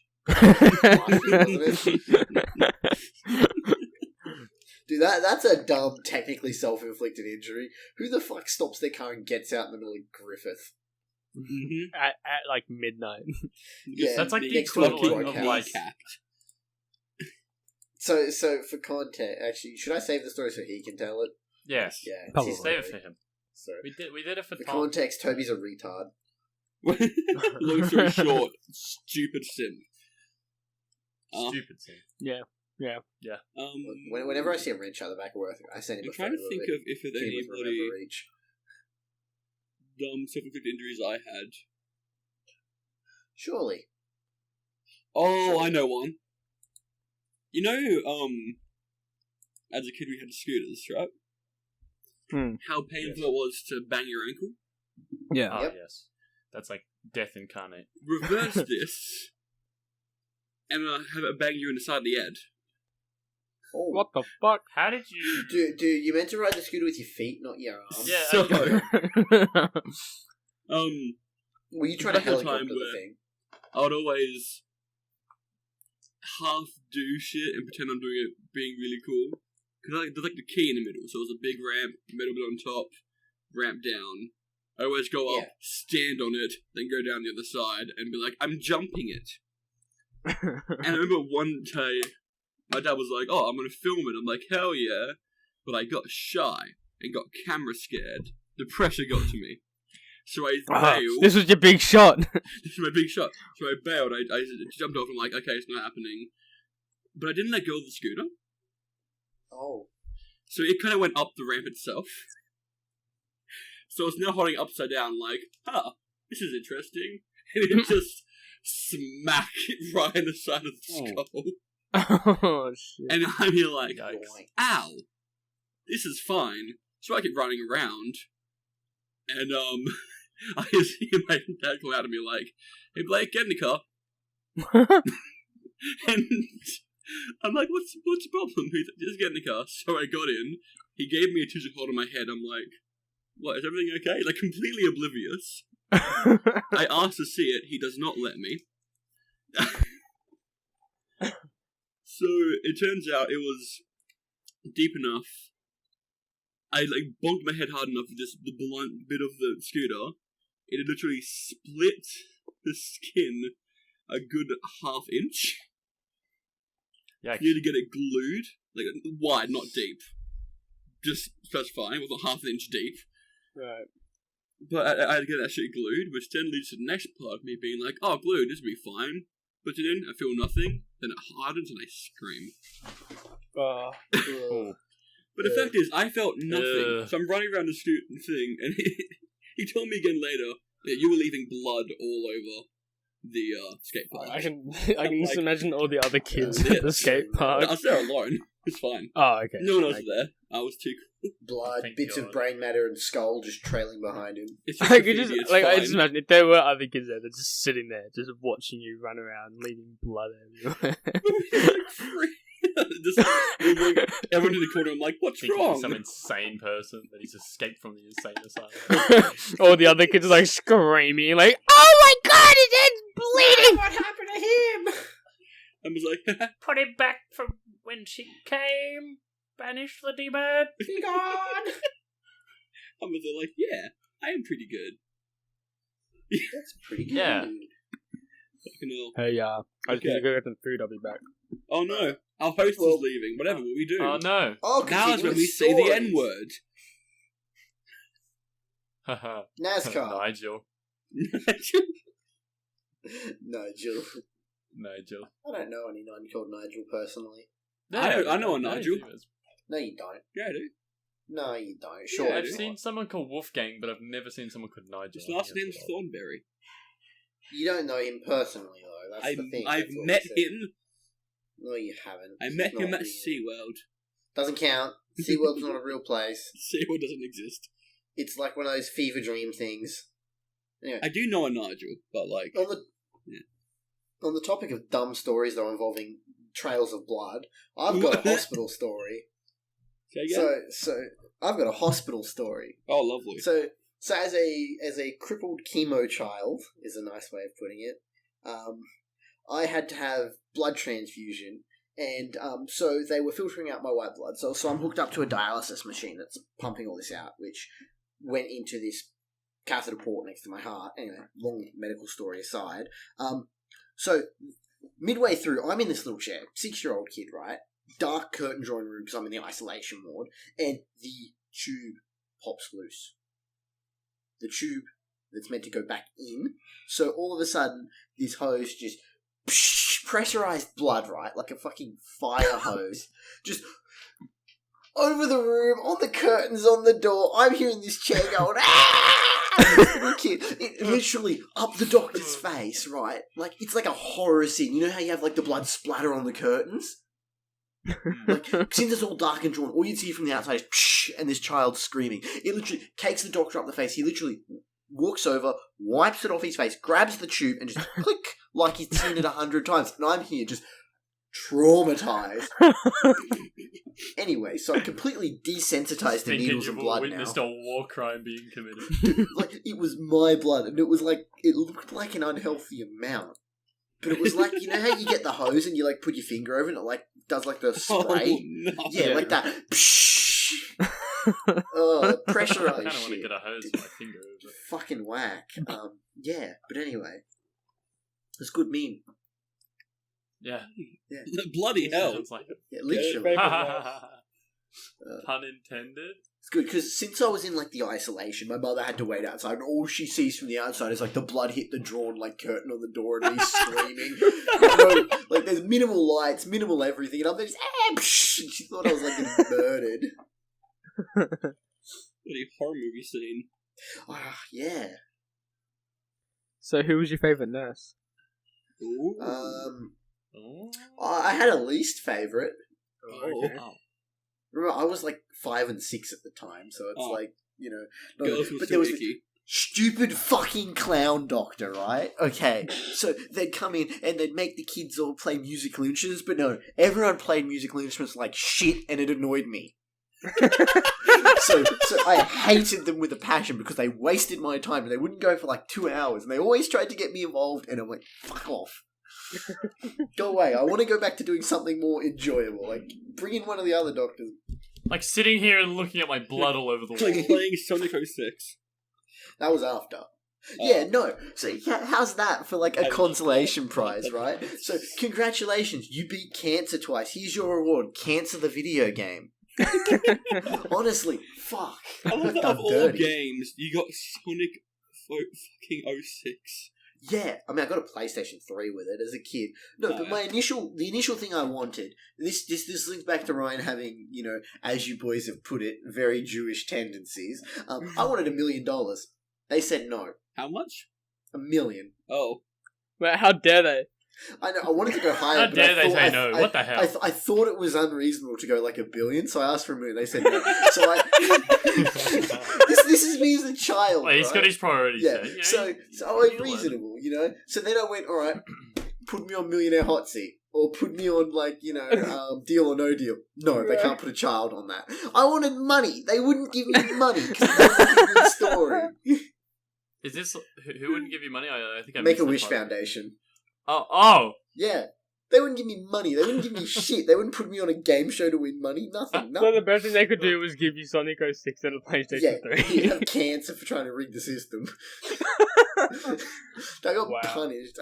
Dude, that's a dumb, technically self-inflicted injury. Who the fuck stops their car and gets out in the middle of Griffith? Mm-hmm. At like midnight. Yeah, That's like the next to a equivalent of broadcast. like... So for context, actually, should I save the story so he can tell it? Yes. Yeah, Probably. it's his Save it story. for him. So We did it for for Tom. context, Toby's a retard. Long story short, stupid sim. Stupid thing. Yeah. Whenever I see a wrench out the back of work, I send him I'm a trying photo to think of of if there's Kid with anybody Remember Reach. dumb self-inflicted injuries I had. Surely. Oh, I know one. You know, as a kid we had scooters, right? How painful it was to bang your ankle. Yeah. Oh, Yep. yes. That's like death incarnate. Reverse this, and have it bang you in the side of the head. Oh. What the fuck? How did you... Do you meant to ride the scooter with your feet, not your arms? Yeah, So, Were you trying to Back in a time helicopter the where- thing? I would always half do shit and pretend I'm doing it, being really cool. Because there's like the key in the middle, so it was a big ramp, middle bit on top, ramp down. I always go up, Yeah. stand on it, then go down the other side, and be like, I'm jumping it. And I remember one day, my dad was like, oh, I'm going to film it. I'm like, hell yeah. But I got shy and got camera scared. The pressure got to me. So I bailed. This was your big shot. This is my big shot. So I bailed. I jumped off. I'm like, okay, it's not happening. But I didn't let go of the scooter. Oh. So it kind of went up the ramp itself. So it's now holding upside down, like, this is interesting. And it just smacked right in the side of the skull. Oh, shit. And I'm here like, Yikes. ow, this is fine. So I keep running around. And, I just hear my dad come out at me like, hey Blake, get in the car. And I'm like, what's the problem? He's like, just get in the car. So I got in. He gave me a tissue hold on my head. I'm like, what, is everything okay? Like, completely oblivious. I asked to see it. He does not let me. So it turns out it was deep enough. I like bonked my head hard enough with the blunt bit of the scooter. It had literally split the skin a good half inch. Yikes. You had to get it glued, like wide, not deep. Just specifying, it wasn't half an inch deep. Right. But I had to get that shit glued, which then leads to the next part of me being like, oh, glued, this will be fine. Put it in, I feel nothing, then it hardens and I scream. But the fact is, I felt nothing. So I'm running around the thing, and he told me again later that you were leaving blood all over the skate park. I can just imagine all the other kids Yeah. at the skate park. I was there alone. It's fine. Oh, okay. No one else was there. I was too cool. Blood, Thank bits God. of brain matter and skull just trailing behind him. It's I could graffiti, just it's like I fine. just imagine if there were other kids there, they're just sitting there, just watching you run around, leaving blood everywhere. Just everyone in the corner. I'm like, what's Thinking wrong? he's some insane person that he's escaped from the insane asylum. All the other kids are like screaming, like, "Oh my god, his head's bleeding!" What happened to him? I was like, Put him back from when she came. Banish the demon. God. I was like, yeah, I am pretty good. That's pretty good. Yeah. Fucking hell. Hey, I just need Okay. to go get some food. I'll be back. Oh no, our host is leaving. Whatever, what we do? Oh no. Oh, Now is continue when we with say the stories. N-word. Haha. NASCAR. Nigel. Nigel. Nigel. I don't know anyone called Nigel personally. I know a Nigel. No, you don't. Yeah, I do. No, you don't. Yeah, Sure, I I've do. seen someone called Wolfgang, but I've never seen someone called Nigel. His last name's Thornberry. You don't know him personally, though. That's the thing. I've That's what met we said. him. No, you haven't. I met It's him not at real. SeaWorld. Doesn't count. SeaWorld's not a real place. SeaWorld doesn't exist. It's like one of those fever dream things. Anyway, I do know a Nigel, but like, on the Yeah. on the topic of dumb stories though involving trails of blood, I've got a hospital story. say again? So I've got a hospital story. Oh, lovely. So as a crippled chemo child is a nice way of putting it. I had to have blood transfusion, and so they were filtering out my white blood. So I'm hooked up to a dialysis machine that's pumping all this out, which went into this catheter port next to my heart. Anyway, long medical story aside. So midway through, I'm in this little chair, 6-year-old kid, right? Dark curtain drawing room because I'm in the isolation ward, and the tube pops loose. The tube that's meant to go back in. So all of a sudden, this hose just pressurized blood, right? Like a fucking fire hose. Just over the room, on the curtains, on the door. I'm hearing this chair going, this little kid. It literally up the doctor's face, right? Like, it's like a horror scene. You know how you have, like, the blood splatter on the curtains? Like, since it's all dark and drawn, all you'd see from the outside is and this child screaming. It literally cakes the doctor up the face. He literally walks over, wipes it off his face, grabs the tube, and just click, like he's seen it 100 times. And I'm here just traumatized. Anyway, so I'm completely desensitized to needles and blood now. Witnessed a war crime being committed. Like, it was my blood, and it was like, it looked like an unhealthy amount. But it was like, you know how you get the hose and you, like, put your finger over it and it, like, does, like, the spray? Oh, no. Yeah, like that. Pressurized I kind of want to shit. get a hose with my finger over it. Fucking whack. Yeah, but anyway. It's a good meme. Yeah. Bloody hell. Sounds like it. Yeah, literally. Pun intended. It's good, because since I was in, like, the isolation, my mother had to wait outside, and all she sees from the outside is, like, the blood hit the drawn, like, curtain on the door, and me screaming. You know, like, there's minimal lights, minimal everything, and I'm just, and she thought I was, like, getting murdered. Bloody horror movie scene. Oh, yeah. So, who was your favourite nurse? Ooh. I had a least favourite. Oh. Okay. Remember, I was, like, 5 and 6 at the time, so it's, like, you know... Girls were but so there was icky. stupid fucking clown doctor, right? Okay, so they'd come in and they'd make the kids all play musical instruments, but no, everyone played musical instruments like shit, and it annoyed me. so I hated them with a passion because they wasted my time and they wouldn't go for like 2 hours and they always tried to get me involved and I'm like, fuck off. Go away. I want to go back to doing something more enjoyable. Like, bring in one of the other doctors. Like sitting here and looking at my blood all over the It's wall. like playing Sonic 06. That was after. Yeah, no. So how's that for like a consolation prize, right? So congratulations, you beat cancer twice. Here's your reward: Cancer the video game. Honestly, fuck. I love that of all games, you got Sonic fucking 06. Yeah, I mean, I got a PlayStation 3 with it as a kid. No, but the initial thing I wanted, this links back to Ryan having, you know, as you boys have put it, very Jewish tendencies. I wanted $1 million. They said no. How much? $1 million. Oh. Well, how dare they? I know, I wanted to go higher. How but dare I they thought, say no? What the hell? I thought it was unreasonable to go like $1 billion, so I asked for $1 million. They said no. So this is me as a child. Well, he's got his priorities. Yeah. You know, So I was reasonable, you know. So then I went, all right, put me on Millionaire Hot Seat, or put me on like, you know, Deal or No Deal. No, they can't put a child on that. I wanted money. They wouldn't give me money because that's a good story. Is this who wouldn't give you money? I think I Make missed a that Wish part. Foundation. Oh. Yeah. They wouldn't give me money. They wouldn't give me shit. They wouldn't put me on a game show to win money. Nothing. So the best thing they could do was give you Sonic 06 and a PlayStation 3. You have cancer for trying to rig the system. They got punished.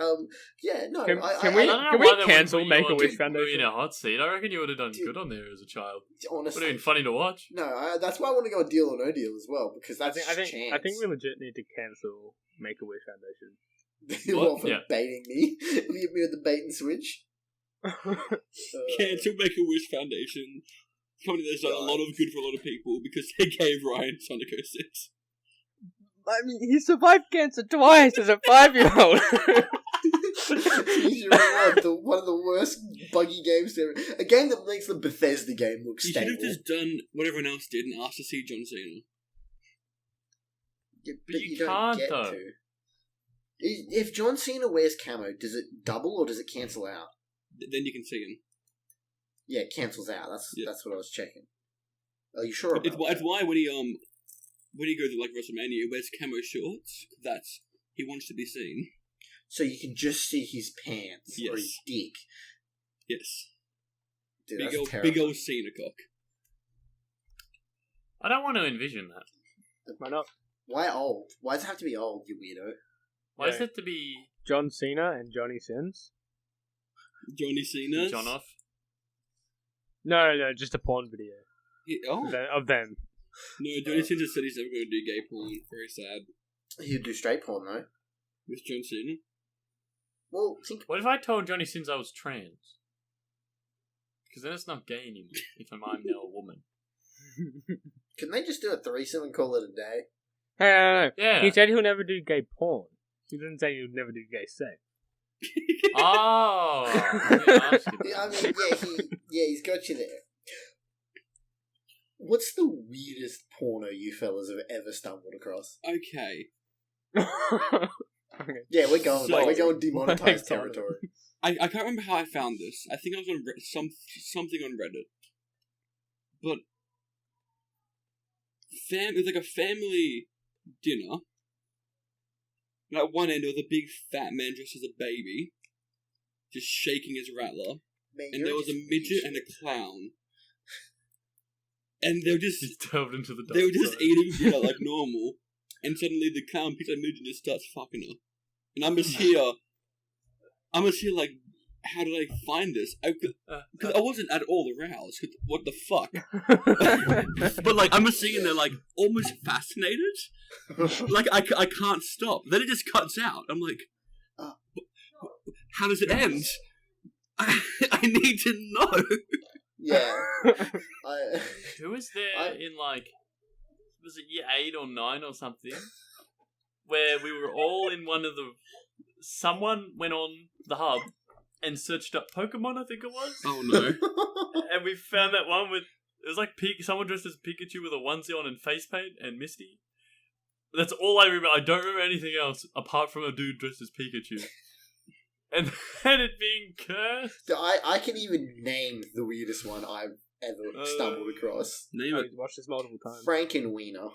Yeah, no. Can I we don't know why they cancel wouldn't put you Make-A-Wish on Foundation? in a hot seat. I reckon you would have done good on there as a child. Honestly, Would have been funny to watch. No, that's why I want to go Deal or No Deal as well, because that's I think chance. we legit need to cancel Make-A-Wish Foundation. What? For Yeah. baiting me? Leave me with the bait and switch? Cancel Make-A-Wish Foundation. Company that's done a lot of good for a lot of people because they gave Ryan Sonic 06. I mean, he survived cancer twice as a 5-year-old. He's your reward, one of the worst buggy games ever. A game that makes the Bethesda game look You stable. should have just done what everyone else did and asked to see John Cena. Yeah, But you don't can't, get though. to. If John Cena wears camo, does it double or does it cancel out? Then you can see him. Yeah, it cancels out. That's Yeah. what I was checking. Are you sure about It's that? why when he goes to like WrestleMania, he wears camo shorts. He wants to be seen. So you can just see his pants or his Yes. dick. Yes. Dude, Big that's old terrifying. Cena cock. I don't want to envision that. Why not? Why old? Why does it have to be old, you weirdo? Why is it to be John Cena and Johnny Sins? Johnny Cena. John off? No, just a porn video Oh. of them. No, Johnny Cena said he's never going to do gay porn. Very sad. He'd do straight porn though. With John Cena. Well, think What if I told Johnny Sins I was trans? Because then it's not gay anymore if I'm now a woman. can they just do a threesome and call it a day? Hey, no. Yeah. He said he'll never do gay porn. He didn't say he'll never do gay sex. Oh. Yeah, I mean, he's got you there. What's the weirdest porno you fellas have ever stumbled across? Okay. Okay. Yeah, we're going So- we're going demonetized What? territory. I can't remember how I found this. I think I was on something on Reddit. But it was like a family dinner. And at one end, there was a big fat man dressed as a baby, just shaking his rattler. Man, And you're there was a just midget and a clown. And they were just delved into the dark. they were just side. eating dinner like normal. And suddenly the clown picks up midget and just starts fucking her. And I'm just here like, how did I find this? Because I wasn't at all aroused. 'Cause what the fuck? But like, I'm just sitting there like, almost fascinated. Like, I can't stop. Then it just cuts out. I'm like, how does it end? I need to know. Yeah. Who was there in like, was it year 8 or 9 or something? Where we were all in one of the. Someone went on the hub and searched up Pokemon, I think it was. Oh no. And we found that one with. It was like someone dressed as Pikachu with a onesie on and face paint and Misty. That's all I remember. I don't remember anything else apart from a dude dressed as Pikachu. And then it being cursed. I can even name the weirdest one I've ever stumbled across. Name I've it. watched this multiple times. Frankenwiener.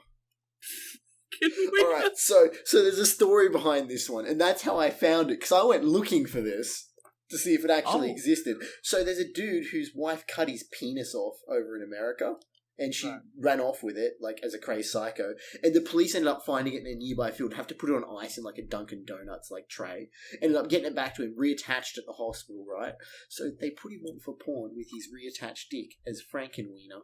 Can we- Alright, so there's a story behind this one, and that's how I found it, because I went looking for this to see if it actually Oh. existed. So there's a dude whose wife cut his penis off over in America, and she ran off with it, like, as a crazed psycho, and the police ended up finding it in a nearby field, have to put it on ice in, like, a Dunkin' Donuts, like, tray, ended up getting it back to him, reattached at the hospital, right? So they put him on for porn with his reattached dick as Frankenwiener.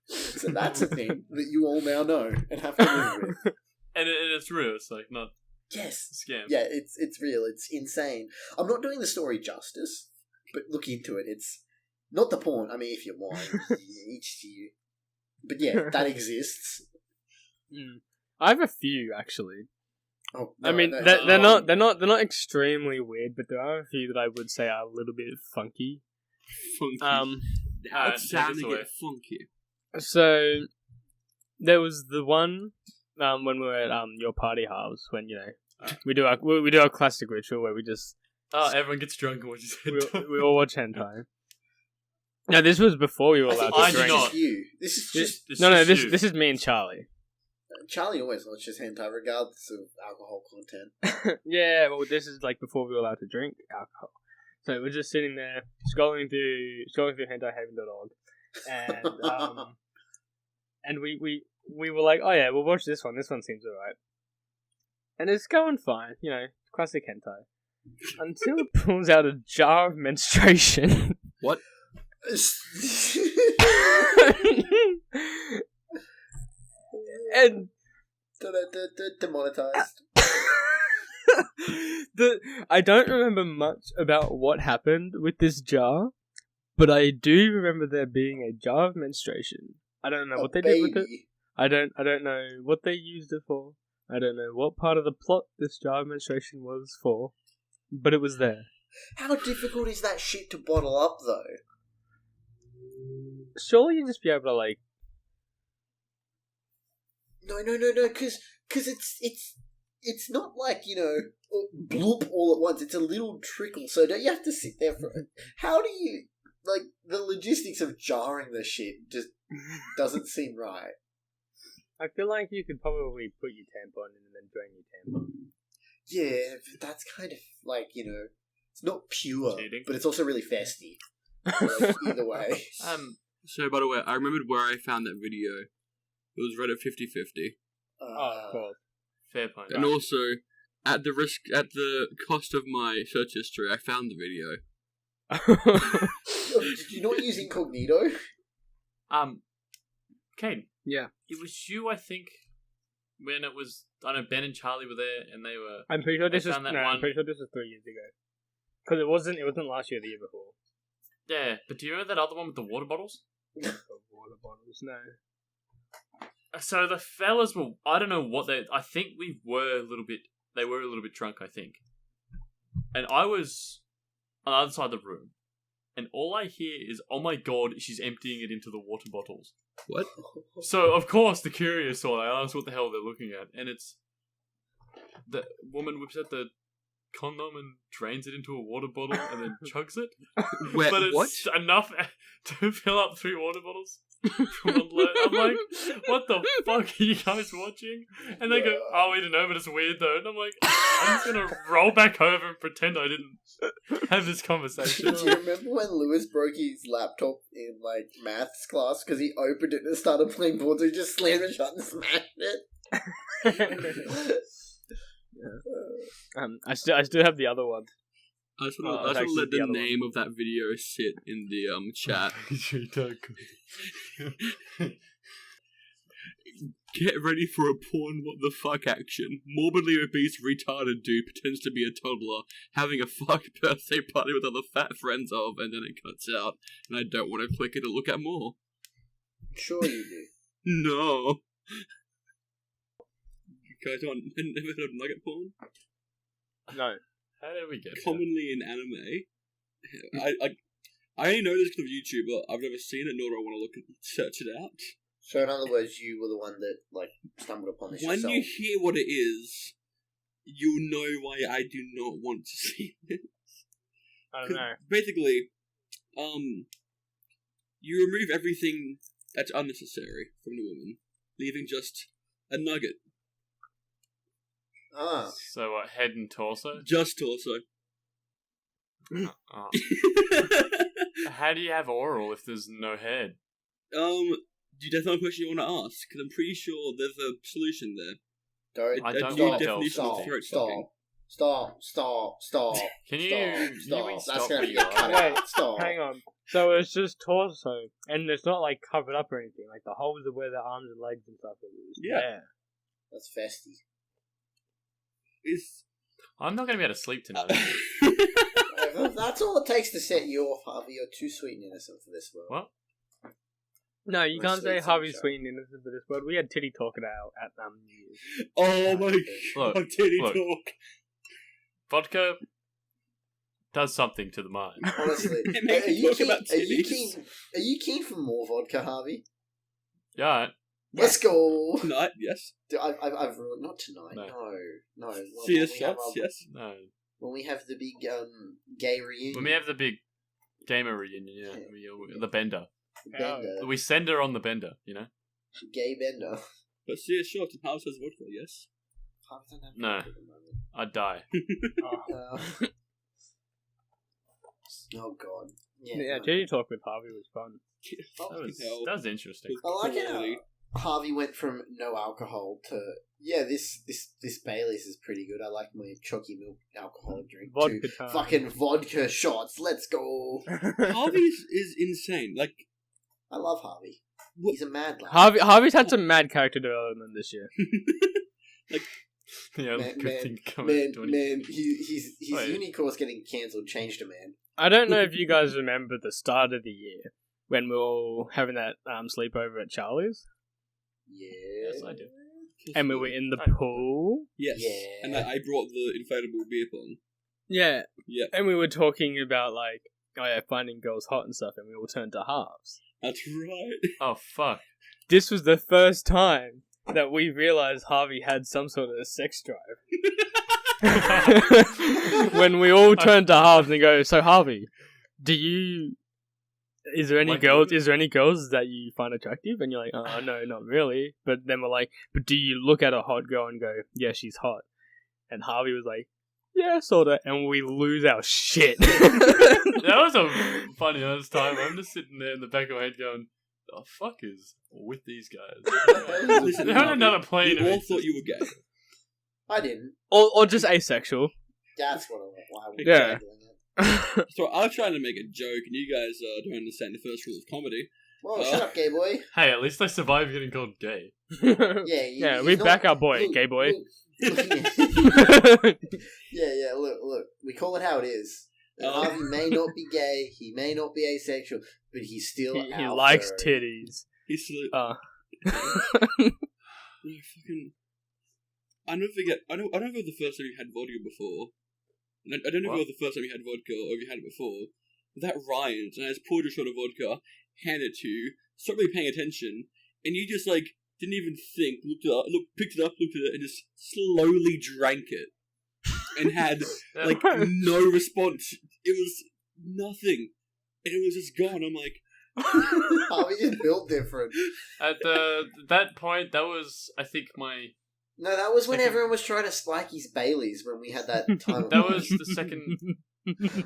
So that's a thing that you all now know and have to live with. And it's real. It's like not Yes. a scam. Yeah, it's real. It's insane. I'm not doing the story justice, but look into it. It's not the porn. I mean, if you want, each to you. But yeah, that exists. I have a few actually. Oh, I mean, no, they're not extremely weird, but there are a few that I would say are a little bit funky. Funky. That's take us sounding away. it funky. So there was the one when we were at your party Harvs, when we do our classic ritual where we just Everyone gets drunk and watches it. we all watch hentai. No, this was before we were I allowed think to I this did drink. is not. just you. This is just... This is me and Charlie. Charlie always watches hentai regardless of alcohol content. Yeah, well, this is like before we were allowed to drink alcohol. So we're just sitting there scrolling through hentaihaven.org, and we were like, oh yeah, we'll watch this one. This one seems alright, and it's going fine, classic hentai. Until it pulls out a jar of menstruation. What? And Demonetized. I don't remember much about what happened with this jar, but I do remember there being a jar of menstruation. I don't know what they did with it. I don't know what they used it for. I don't know what part of the plot this jar of menstruation was for, but it was there. How difficult is that shit to bottle up, though? Surely you'd just be able to, like... No, because it's not like, bloop all at once. It's a little trickle, so don't you have to sit there for... How do you... Like, the logistics of jarring the shit just doesn't seem right. I feel like you could probably put your tampon in and then drain your tampon. Yeah, but that's kind of like, it's not pure, Cheating. but it's also really festy. Like, either way. So, by the way, I remembered where I found that video. It was Reddit 50/50. Oh, cool. Fair point. And also, at the cost of my search history, I found the video. Did you not use incognito? Caden. Yeah. It was you, I think, when it was, I know Ben and Charlie were there, and they were. I'm pretty sure this I is found that I'm one- pretty sure this is 3 years ago. Because it wasn't last year, or the year before. Yeah, but do you remember that other one with the water bottles? The water bottles, no. So the fellas were, I don't know what they, I think they were a little bit drunk, I think. And I was on the other side of the room, and all I hear is, oh my god, she's emptying it into the water bottles. What? So, of course, the curious one, I asked what the hell they're looking at, and it's, the woman whips out the condom and drains it into a water bottle and then chugs it. Wait, But it's what? enough to fill up 3 water bottles. From one load. I'm like, what the fuck are you guys watching? And they go, oh, we don't know, but it's weird though. And I'm like, I'm just gonna roll back over and pretend I didn't have this conversation. Do you remember when Lewis broke his laptop in like maths class because he opened it and started playing boards? So he just slammed it shut and smashed it. I still have the other one. I just want Oh, it's to actually let the the other name of that video sit in the chat. Get ready for a porn what the fuck action. Morbidly obese retarded dude pretends to be a toddler having a fuck birthday party with other fat friends of, and then it cuts out, and I don't want to click it and look at more. Sure you do. No. You guys don't never heard of nugget porn? No. How did we get there? Commonly in anime. I only know this because of YouTube, but I've never seen it, nor do I want to look and search it out. So in other words, you were the one that like stumbled upon this When yourself. you hear what it is, you'll know why I do not want to see it. I don't know. Basically, you remove everything that's unnecessary from the woman, leaving just a nugget. Ah, So what, head and torso? Just torso. Oh. How do you have oral if there's no head? That's not a question you want to ask, because I'm pretty sure there's a solution there. don't. I don't do want to definitely tell. some throat Stop. fucking. Stop. Can you Stop. we That's stop gonna being be cut right? out. Wait, Stop. Hang on. So it's just torso, and it's not like covered up or anything. Like the holes are where the arms and legs and stuff are. Yeah. there. That's festy. It's... I'm not going to be able to sleep tonight. If that's all it takes to set you off, Harvey. You're too sweet and innocent for this world. What? No, you My can't say sweet Harvey's sunshine. sweet and innocent for this word. We had titty talk at New Year's. Oh my Look, god, titty look. talk. Vodka does something to the mind. Honestly, It makes are you you talk keen? about Are you titties. keen? Are you keen for more vodka, Harvey? Yeah. Let's go. Tonight, yes. Dude, I've ruined. Not tonight. No. No. When Fierce we have shots, our- yes. No. When we have the big gay reunion. When we have the big gamer reunion, yeah. The bender. the bender, We send her on the bender, you know? gay bender. But serious shots and Harvs has vodka, yes. Harvey doesn't have No. vodka at the moment. I'd die. Oh god. Yeah, no. titty talk with Harvey was fun. Fucking hell. That was interesting. I like it Quality. how Harvey went from no alcohol to this Baileys is pretty good. I like my chalky milk alcoholic drink. Vodka to time. fucking vodka shots. Let's go. Harvey's is insane. Like, I love Harvey. What- He's a mad lad. Harvey's had some mad character development this year. Yeah, Man, good man, thing coming in 20. his Wait. uni course getting cancelled changed a man. I don't know if you guys remember the start of the year when we were all having that sleepover at Charlie's, Yes, I do. and we were in the I- pool. yes. Yeah. And I brought the inflatable beer pong. Yeah, Yep. and we were talking about like, oh yeah, finding girls hot and stuff, and we all turned to Harvs. That's right. Oh, fuck. This was the first time that we realized Harvey had some sort of sex drive. When we all turned to Harvs and go, so Harvey, is there any Like- girls that you find attractive? And you're like, oh no, not really. But then we're like, but do you look at a hot girl and go, yeah, she's hot? And Harvey was like, yeah, sorta. And we lose our shit. That was a funny honest time. I'm just sitting there in the back of my head going, the fuck is with these guys? Listen, They're on another plane. You all thought you were gay. I didn't. or just asexual. That's what why we're Yeah. juggling it. So I was trying to make a joke, and you guys don't understand the first rule of comedy. Whoa, shut up, gay boy. Hey, at least I survived getting called gay. Yeah, we back our boy, gay boy. Yeah, look. We call it how it is. Harvey may not be gay, he may not be asexual, but he's still he likes titties. He's still. I never forget. I don't know the first time you had vodka before. I don't know if it was the first time you had vodka or if you had it before. But that Ryan's, and I just poured a shot of vodka, handed it to you, stopped really paying attention, and you just like didn't even think, picked it up, looked at it, and just slowly drank it, and had like no response. It was nothing, and it was just gone. I'm like, Harvey just built different. At that point, that was, I think, my... No, that was when everyone was trying to spike his Baileys when we had that time. That was the second...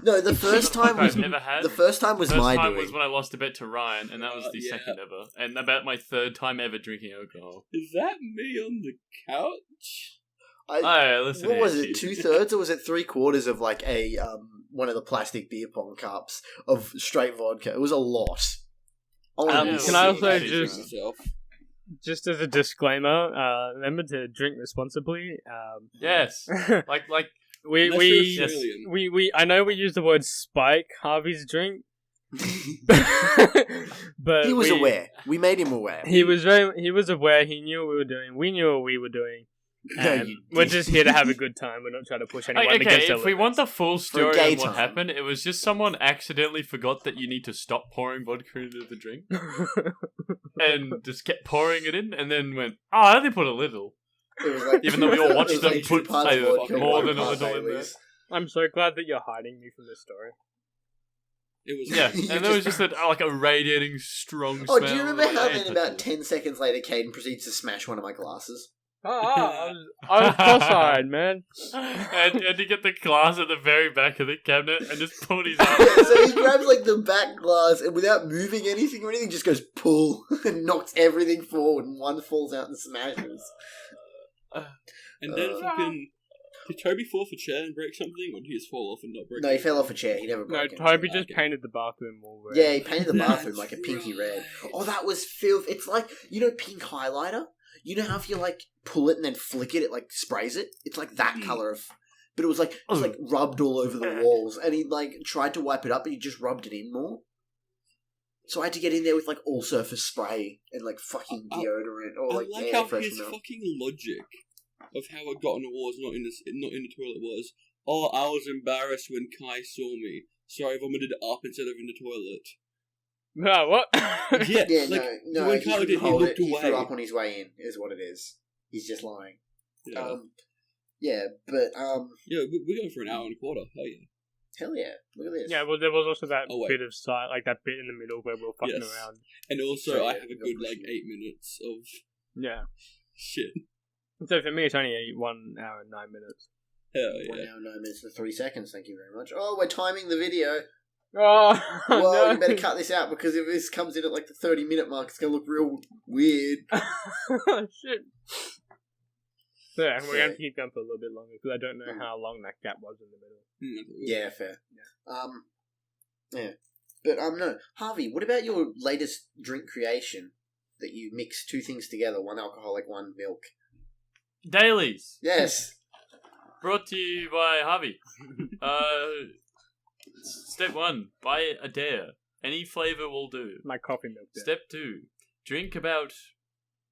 No, the first time was... I've ever had. The first time was my doing. The first time was when I lost a bet to Ryan, and that was the second ever. And about my third time ever drinking alcohol. Is that me on the couch? Listen. What was it? 2/3 or was it 3/4 of like a one of the plastic beer pong cups of straight vodka? It was a lot. Can I also just as a disclaimer, remember to drink responsibly. Yes, like we I know we use the word spike Harvey's drink, but he was aware. We made him aware. He was aware. He knew what we were doing. We knew what we were doing. We're just here to have a good time. We're not trying to push anyone against if we want the full story on what happened, it was just someone accidentally forgot that you need to stop pouring vodka into the drink. And just kept pouring it in, and then went, I only put a little. It was like even though we all watched them like put more than a little in there. I'm so glad that you're hiding me from this story. It was and there was just a radiating strong smell. Oh, do you remember how then about 10 seconds later Caden proceeds to smash one of my glasses? I was cross-eyed, man. And you get the glass at the very back of the cabinet and just pulled his arm. Yeah, so he grabs like the back glass and without moving anything or anything, just goes pull and knocks everything forward and one falls out and smashes. And then did Toby fall off a chair and break something, or did he just fall off and not break? No, he fell off a chair. He never broke it. No, Toby just painted the bathroom all red. Yeah, he painted the bathroom like a pinky red. Oh, that was filth. It's like, you know, pink highlighter? You know how if you like pull it and then flick it, it like sprays it? It's like that colour of... But it was like rubbed all over the walls. And he like tried to wipe it up, but he just rubbed it in more. So I had to get in there with like all surface spray and like fucking deodorant or like air how freshener. his fucking logic of how it got on the walls, not in the toilet was, oh, I was embarrassed when Kai saw me, so I vomited up instead of in the toilet. No, what? Yeah, no. When Kai did, he looked away. He threw up on his way in, is what it is. He's just lying. Yeah. Yeah, we're going for an hour and a quarter. Hell yeah! Look at this. Yeah, well, there was also that bit of side, like that bit in the middle where we were fucking around. And also, I have a good 8 minutes of shit. So for me, it's only 1 hour and 9 minutes. Hell yeah! 1 hour, 9 minutes and 3 seconds. Thank you very much. Oh, we're timing the video. Oh, well, no. You better cut this out because if this comes in at like the 30-minute mark, it's gonna look real weird. Shit. So yeah, we're going to keep going for a little bit longer because I don't know how long that gap was in the middle. Yeah, fair. Yeah. But no, Harvey, what about your latest drink creation that you mix two things together, one alcoholic, one milk? Dailies. Yes. Brought to you by Harvey. Step 1, buy a dare. Any flavour will do. My coffee milk dare. Step 2, drink about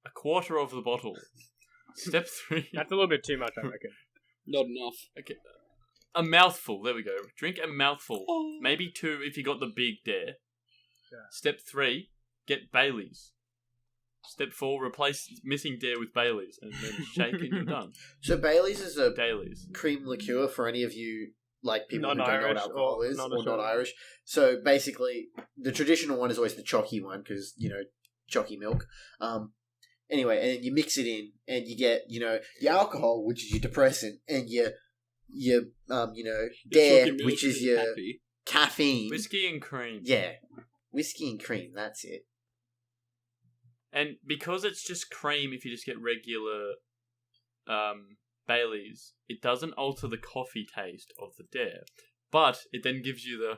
a quarter of the bottle. Step 3. That's a little bit too much, I reckon. Not enough. Okay. A mouthful. There we go. Drink a mouthful. Maybe 2 if you got the big dare. Yeah. Step 3, get Baileys. Step 4, replace missing dare with Baileys. And then shake and you're done. So Baileys is a Dailies. cream liqueur for any of you, like people who don't know what Non-Irish alcohol or is, not or sure. not Irish. So basically, the traditional one is always the chalky one because, you know, chalky milk. Anyway, and then you mix it in, and you get, you know, your alcohol, which is your depressant, and your dare, which is your caffeine. Whiskey and cream. Yeah, whiskey and cream. That's it. And because it's just cream, if you just get regular Baileys, it doesn't alter the coffee taste of the dare, but it then gives you the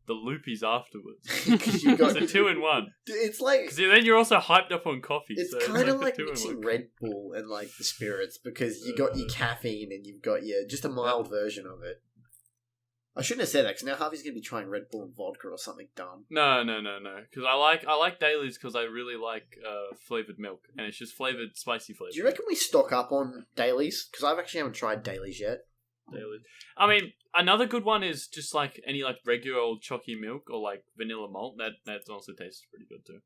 the loopies afterwards. 'Cause you got It's a 2-in-1. It's like Because then you're also hyped up on coffee. it's so kind of like the 2-in-1. mixing Red Bull and like the spirits because you got your caffeine and you've got your just a mild version of it. I shouldn't have said that because now Harvey's gonna be trying Red Bull and vodka or something dumb. No. Because I like dailies because I really like flavored milk, and it's just flavored spicy flavor. Do you reckon we stock up on dailies? Because I actually haven't tried dailies yet. Daily. I mean, another good one is just like any like regular old chalky milk or like vanilla malt. That also tastes pretty good too.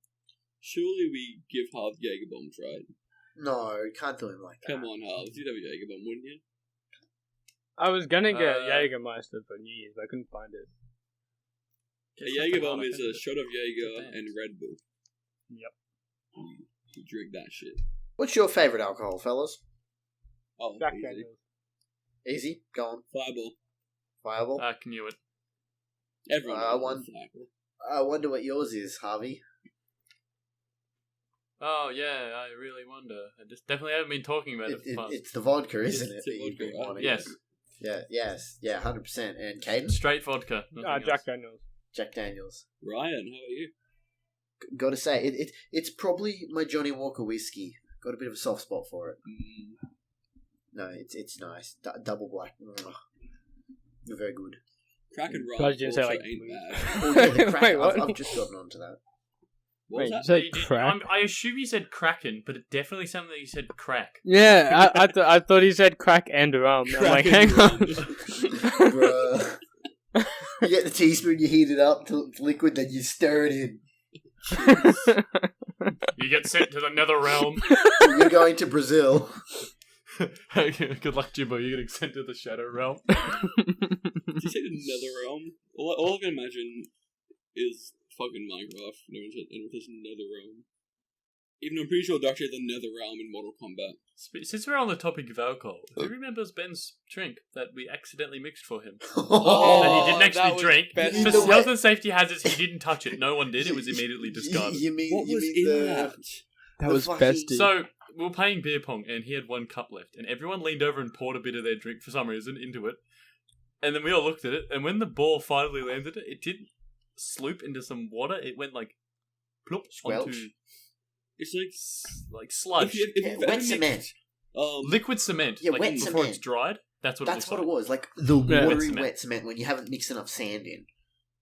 Surely we give Harvs Jaeger bombs, right? No, can't do him like that. Come on, Harvs. You'd have a Jaeger bomb, wouldn't you? I was gonna get Jägermeister for New Year's, but I couldn't find it. A Jaeger bomb is a shot of Jaeger and Red Bull. Yep. You drink that shit. What's your favourite alcohol, fellas? Oh, Jack easy. Daniels. Easy, go on. Fireball. Fireball. I knew it. Everyone knows Fireball. I wonder what yours is, Harvey. Oh yeah, I really wonder. I just definitely haven't been talking about it for the past. It's the vodka, isn't it? It's the that you've been vodka, wanting? Yes. Yeah, 100%. And Caden? Straight vodka. nothing Jack else. Daniels. Jack Daniels. Ryan, how are you? Gotta say, it's probably my Johnny Walker whiskey. Got a bit of a soft spot for it. No, it's nice. Double black. Ugh. Very good. Crack and Glad Rum you didn't say, also like, ain't weed. bad. Oh, yeah, the crack. Wait, what? I've just gotten onto that. What was Wait, that? you said You did- crack? I assume you said Kraken, but it definitely sounded like you said crack. Yeah, I thought he said crack and rum. I'm like, hang on. Bruh. You get the teaspoon, you heat it up till it's liquid, then you stir it in. You get sent to the nether realm. You're going to Brazil. Good luck, Jimbo. You're getting sent to the shadow realm. Did you say the Nether Realm? All I can imagine is fucking Minecraft. No one says Nether Realm. Even I'm pretty sure they actually have the Nether Realm in Mortal Kombat. Since we're on the topic of alcohol, who remembers Ben's drink that we accidentally mixed for him? Oh, that he didn't that actually was drink. best. For The way- health and safety hazards, he didn't touch it. No one did. It was immediately discarded. You mean, What you was mean in the, that? That The was fucking- bestie. So, we were playing beer pong, and he had one cup left, and everyone leaned over and poured a bit of their drink for some reason into it. And then we all looked at it, and when the ball finally landed, it didn't sloop into some water. It went like plop Squelch? onto It's like sludge, if Yeah, you've wet ever cement. mixed, liquid cement. Yeah, like wet before cement. it's dried. That's what That's it what looks it like. was. Like the Yeah. watery Wet cement. wet cement when you haven't mixed enough sand in.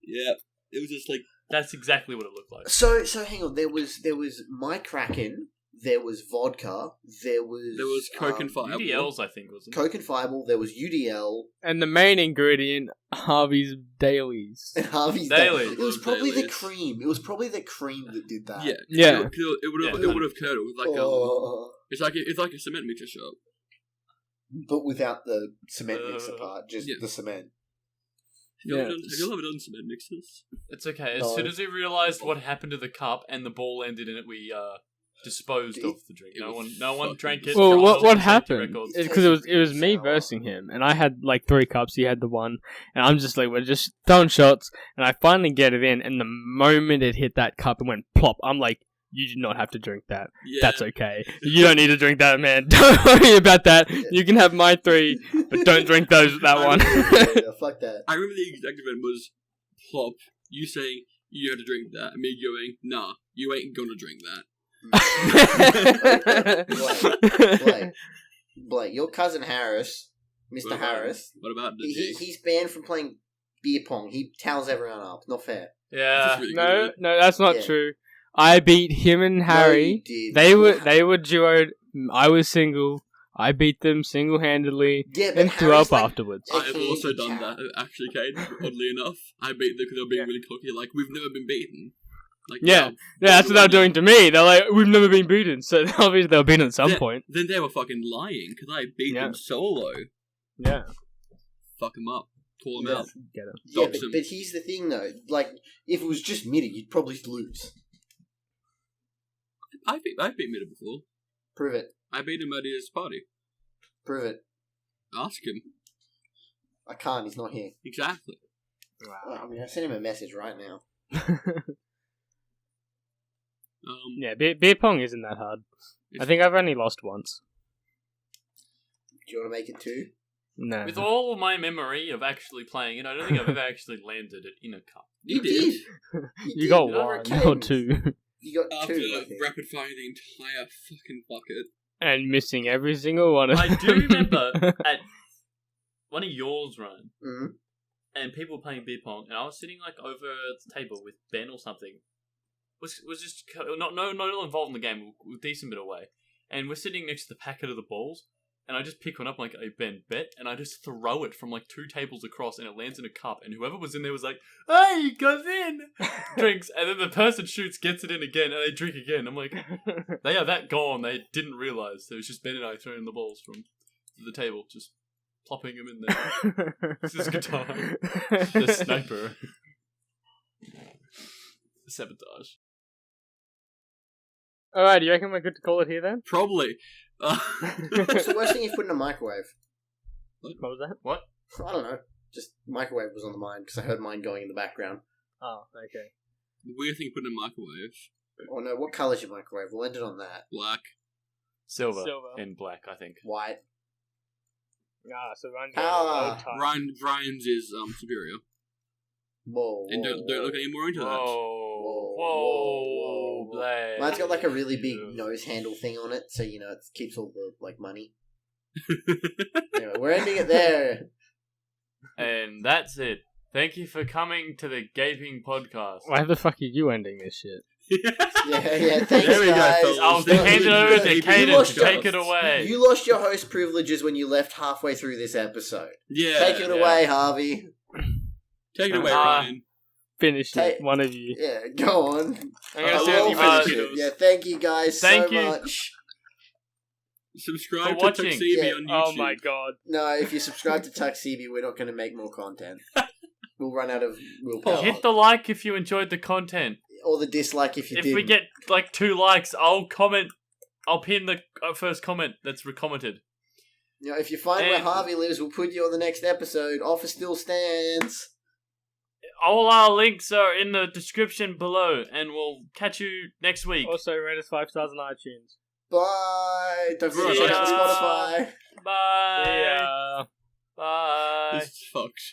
yeah, it was just like That's exactly what it looked like. So hang on. There was my Kraken. There was vodka. There was Coke and Fireball. UDLs, I think, wasn't it? Coke and Fireball. There was UDL And the main ingredient, Harvey's dailies. and Harvey's Daily. It was probably the Dailies. cream. It was probably the cream that did that. yeah, Yeah. It would have curdled with like Oh, it's like a cement mixer shop. but without the cement mixer Uh, part, just yeah. the cement. Have Yeah. you ever done cement mixers? It's okay. As No. soon as we realised what happened to the cup and the ball landed in it, we disposed It- of the drink. it No was one fucking drank it. Well, for what health and safety happened? records. Because it was me versing him, and I had like 3 cups. He had the one, and I'm just like, we're just throwing shots, and I finally get it in, and the moment it hit that cup, it went plop. I'm like, you do not have to drink that. Yeah, That's okay. You don't need to drink that, man. Don't worry about that. You can have my 3, but don't drink that one. Yeah, fuck that. I remember the exact event was plop. You saying you have to drink that, and me going, nah, you ain't gonna drink that. Blake, your cousin Harris, Mr. What about- Harris, What about the he's banned from playing beer pong. He towels everyone up. Not fair. Yeah. No, that's not Yeah. true. I beat him and No, Harry. you did. They were duoed. I was single. I beat them single-handedly Yeah, but and threw Harry's up like- afterwards. I have Okay, also you done can't. that, actually, Kate. Oddly enough, I beat them because they were being Yeah. really cocky. Like, we've never been beaten. Like, Yeah. no, Yeah, that's what they're doing to me. They're like, we've never been beaten, so obviously they've been at some Yeah. point. Then they were fucking lying because I beat Yeah. them solo. Yeah, Fuck them up, call them Yeah. out. get him. Yeah, Dox him. but here's the thing though. Like, if it was just Mitty, you'd probably lose. I beat Mitter before. Prove it. I beat him at his party. Prove it. Ask him I can't. He's not here. exactly. I mean, I sent him a message right now. Yeah, beer pong isn't that hard. I think I've only lost once. Do you want to make it 2? No. With all of my memory of actually playing it, I don't think I've ever actually landed it in a cup. You did. You got did, over one at or Caden's. two. You got After two, I think. rapid firing the entire fucking bucket. And missing every single one of I do remember at one of yours, Ryan, Mhm. and people were playing beer pong, and I was sitting like over the table with Ben or something. Was just not involved in the game. We're a decent bit away, and we're sitting next to the packet of the balls, and I just pick one up like, "Hey Ben, bet," and I just throw it from like 2 tables across, and it lands in a cup, and whoever was in there was like, "Hey, you got in!" Drinks, and then the person shoots, gets it in again, and they drink again. I'm like, they are that gone. They didn't realize it was just Ben and I throwing the balls from the table, just plopping them in there. This is good time. The sniper. Sabotage. Alright, do you reckon we're good to call it here then? Probably. What's the worst thing you've put in a microwave? What was that? What? I don't know. Just microwave was on the mind because I heard mine going in the background. Oh, okay. The weird thing put in a microwave. Oh no, what colour's your microwave? We'll end it on that. Black. Silver. Silver. And black, I think. White. Ah, so Ryan's Ah. Ryan's is superior. Whoa. And don't look any more into that. Whoa. Black. Mine's got like a really big nose handle thing on it, so you know it keeps all the like money. Anyway, we're ending it there. And that's it. Thank you for coming to the Gaping Podcast. Why the fuck are you ending this shit? Yeah. Thanks, There we go, guys. fellas. I'll Thank hand it you. over to You Caden lost to your- take it away. You lost your host privileges when you left halfway through this episode. Yeah. Take it away, Harvey. Take it away, Uh, Ryan. Finish Take- it, one of you. Yeah, go on. I'm gonna I say will you uh, finish it. Yeah, thank you guys Thank so you. much. Subscribe For to watching. Tuxedo Yeah. on YouTube. Oh my god. No, if you subscribe to Tuxedo, we're not going to make more content. We'll run out of willpower. Hit the like if you enjoyed the content. Or the dislike if you If didn't. we get like 2 likes, I'll comment. I'll pin the first comment that's recommented. You know, if you find where And- Harvey lives, we'll put you on the next episode. Offer still stands. All our links are in the description below, and we'll catch you next week. Also, rate us 5 stars on iTunes. Bye. Don't forget to See check out ya. Spotify. Bye. Yeah. Bye. This is fucked.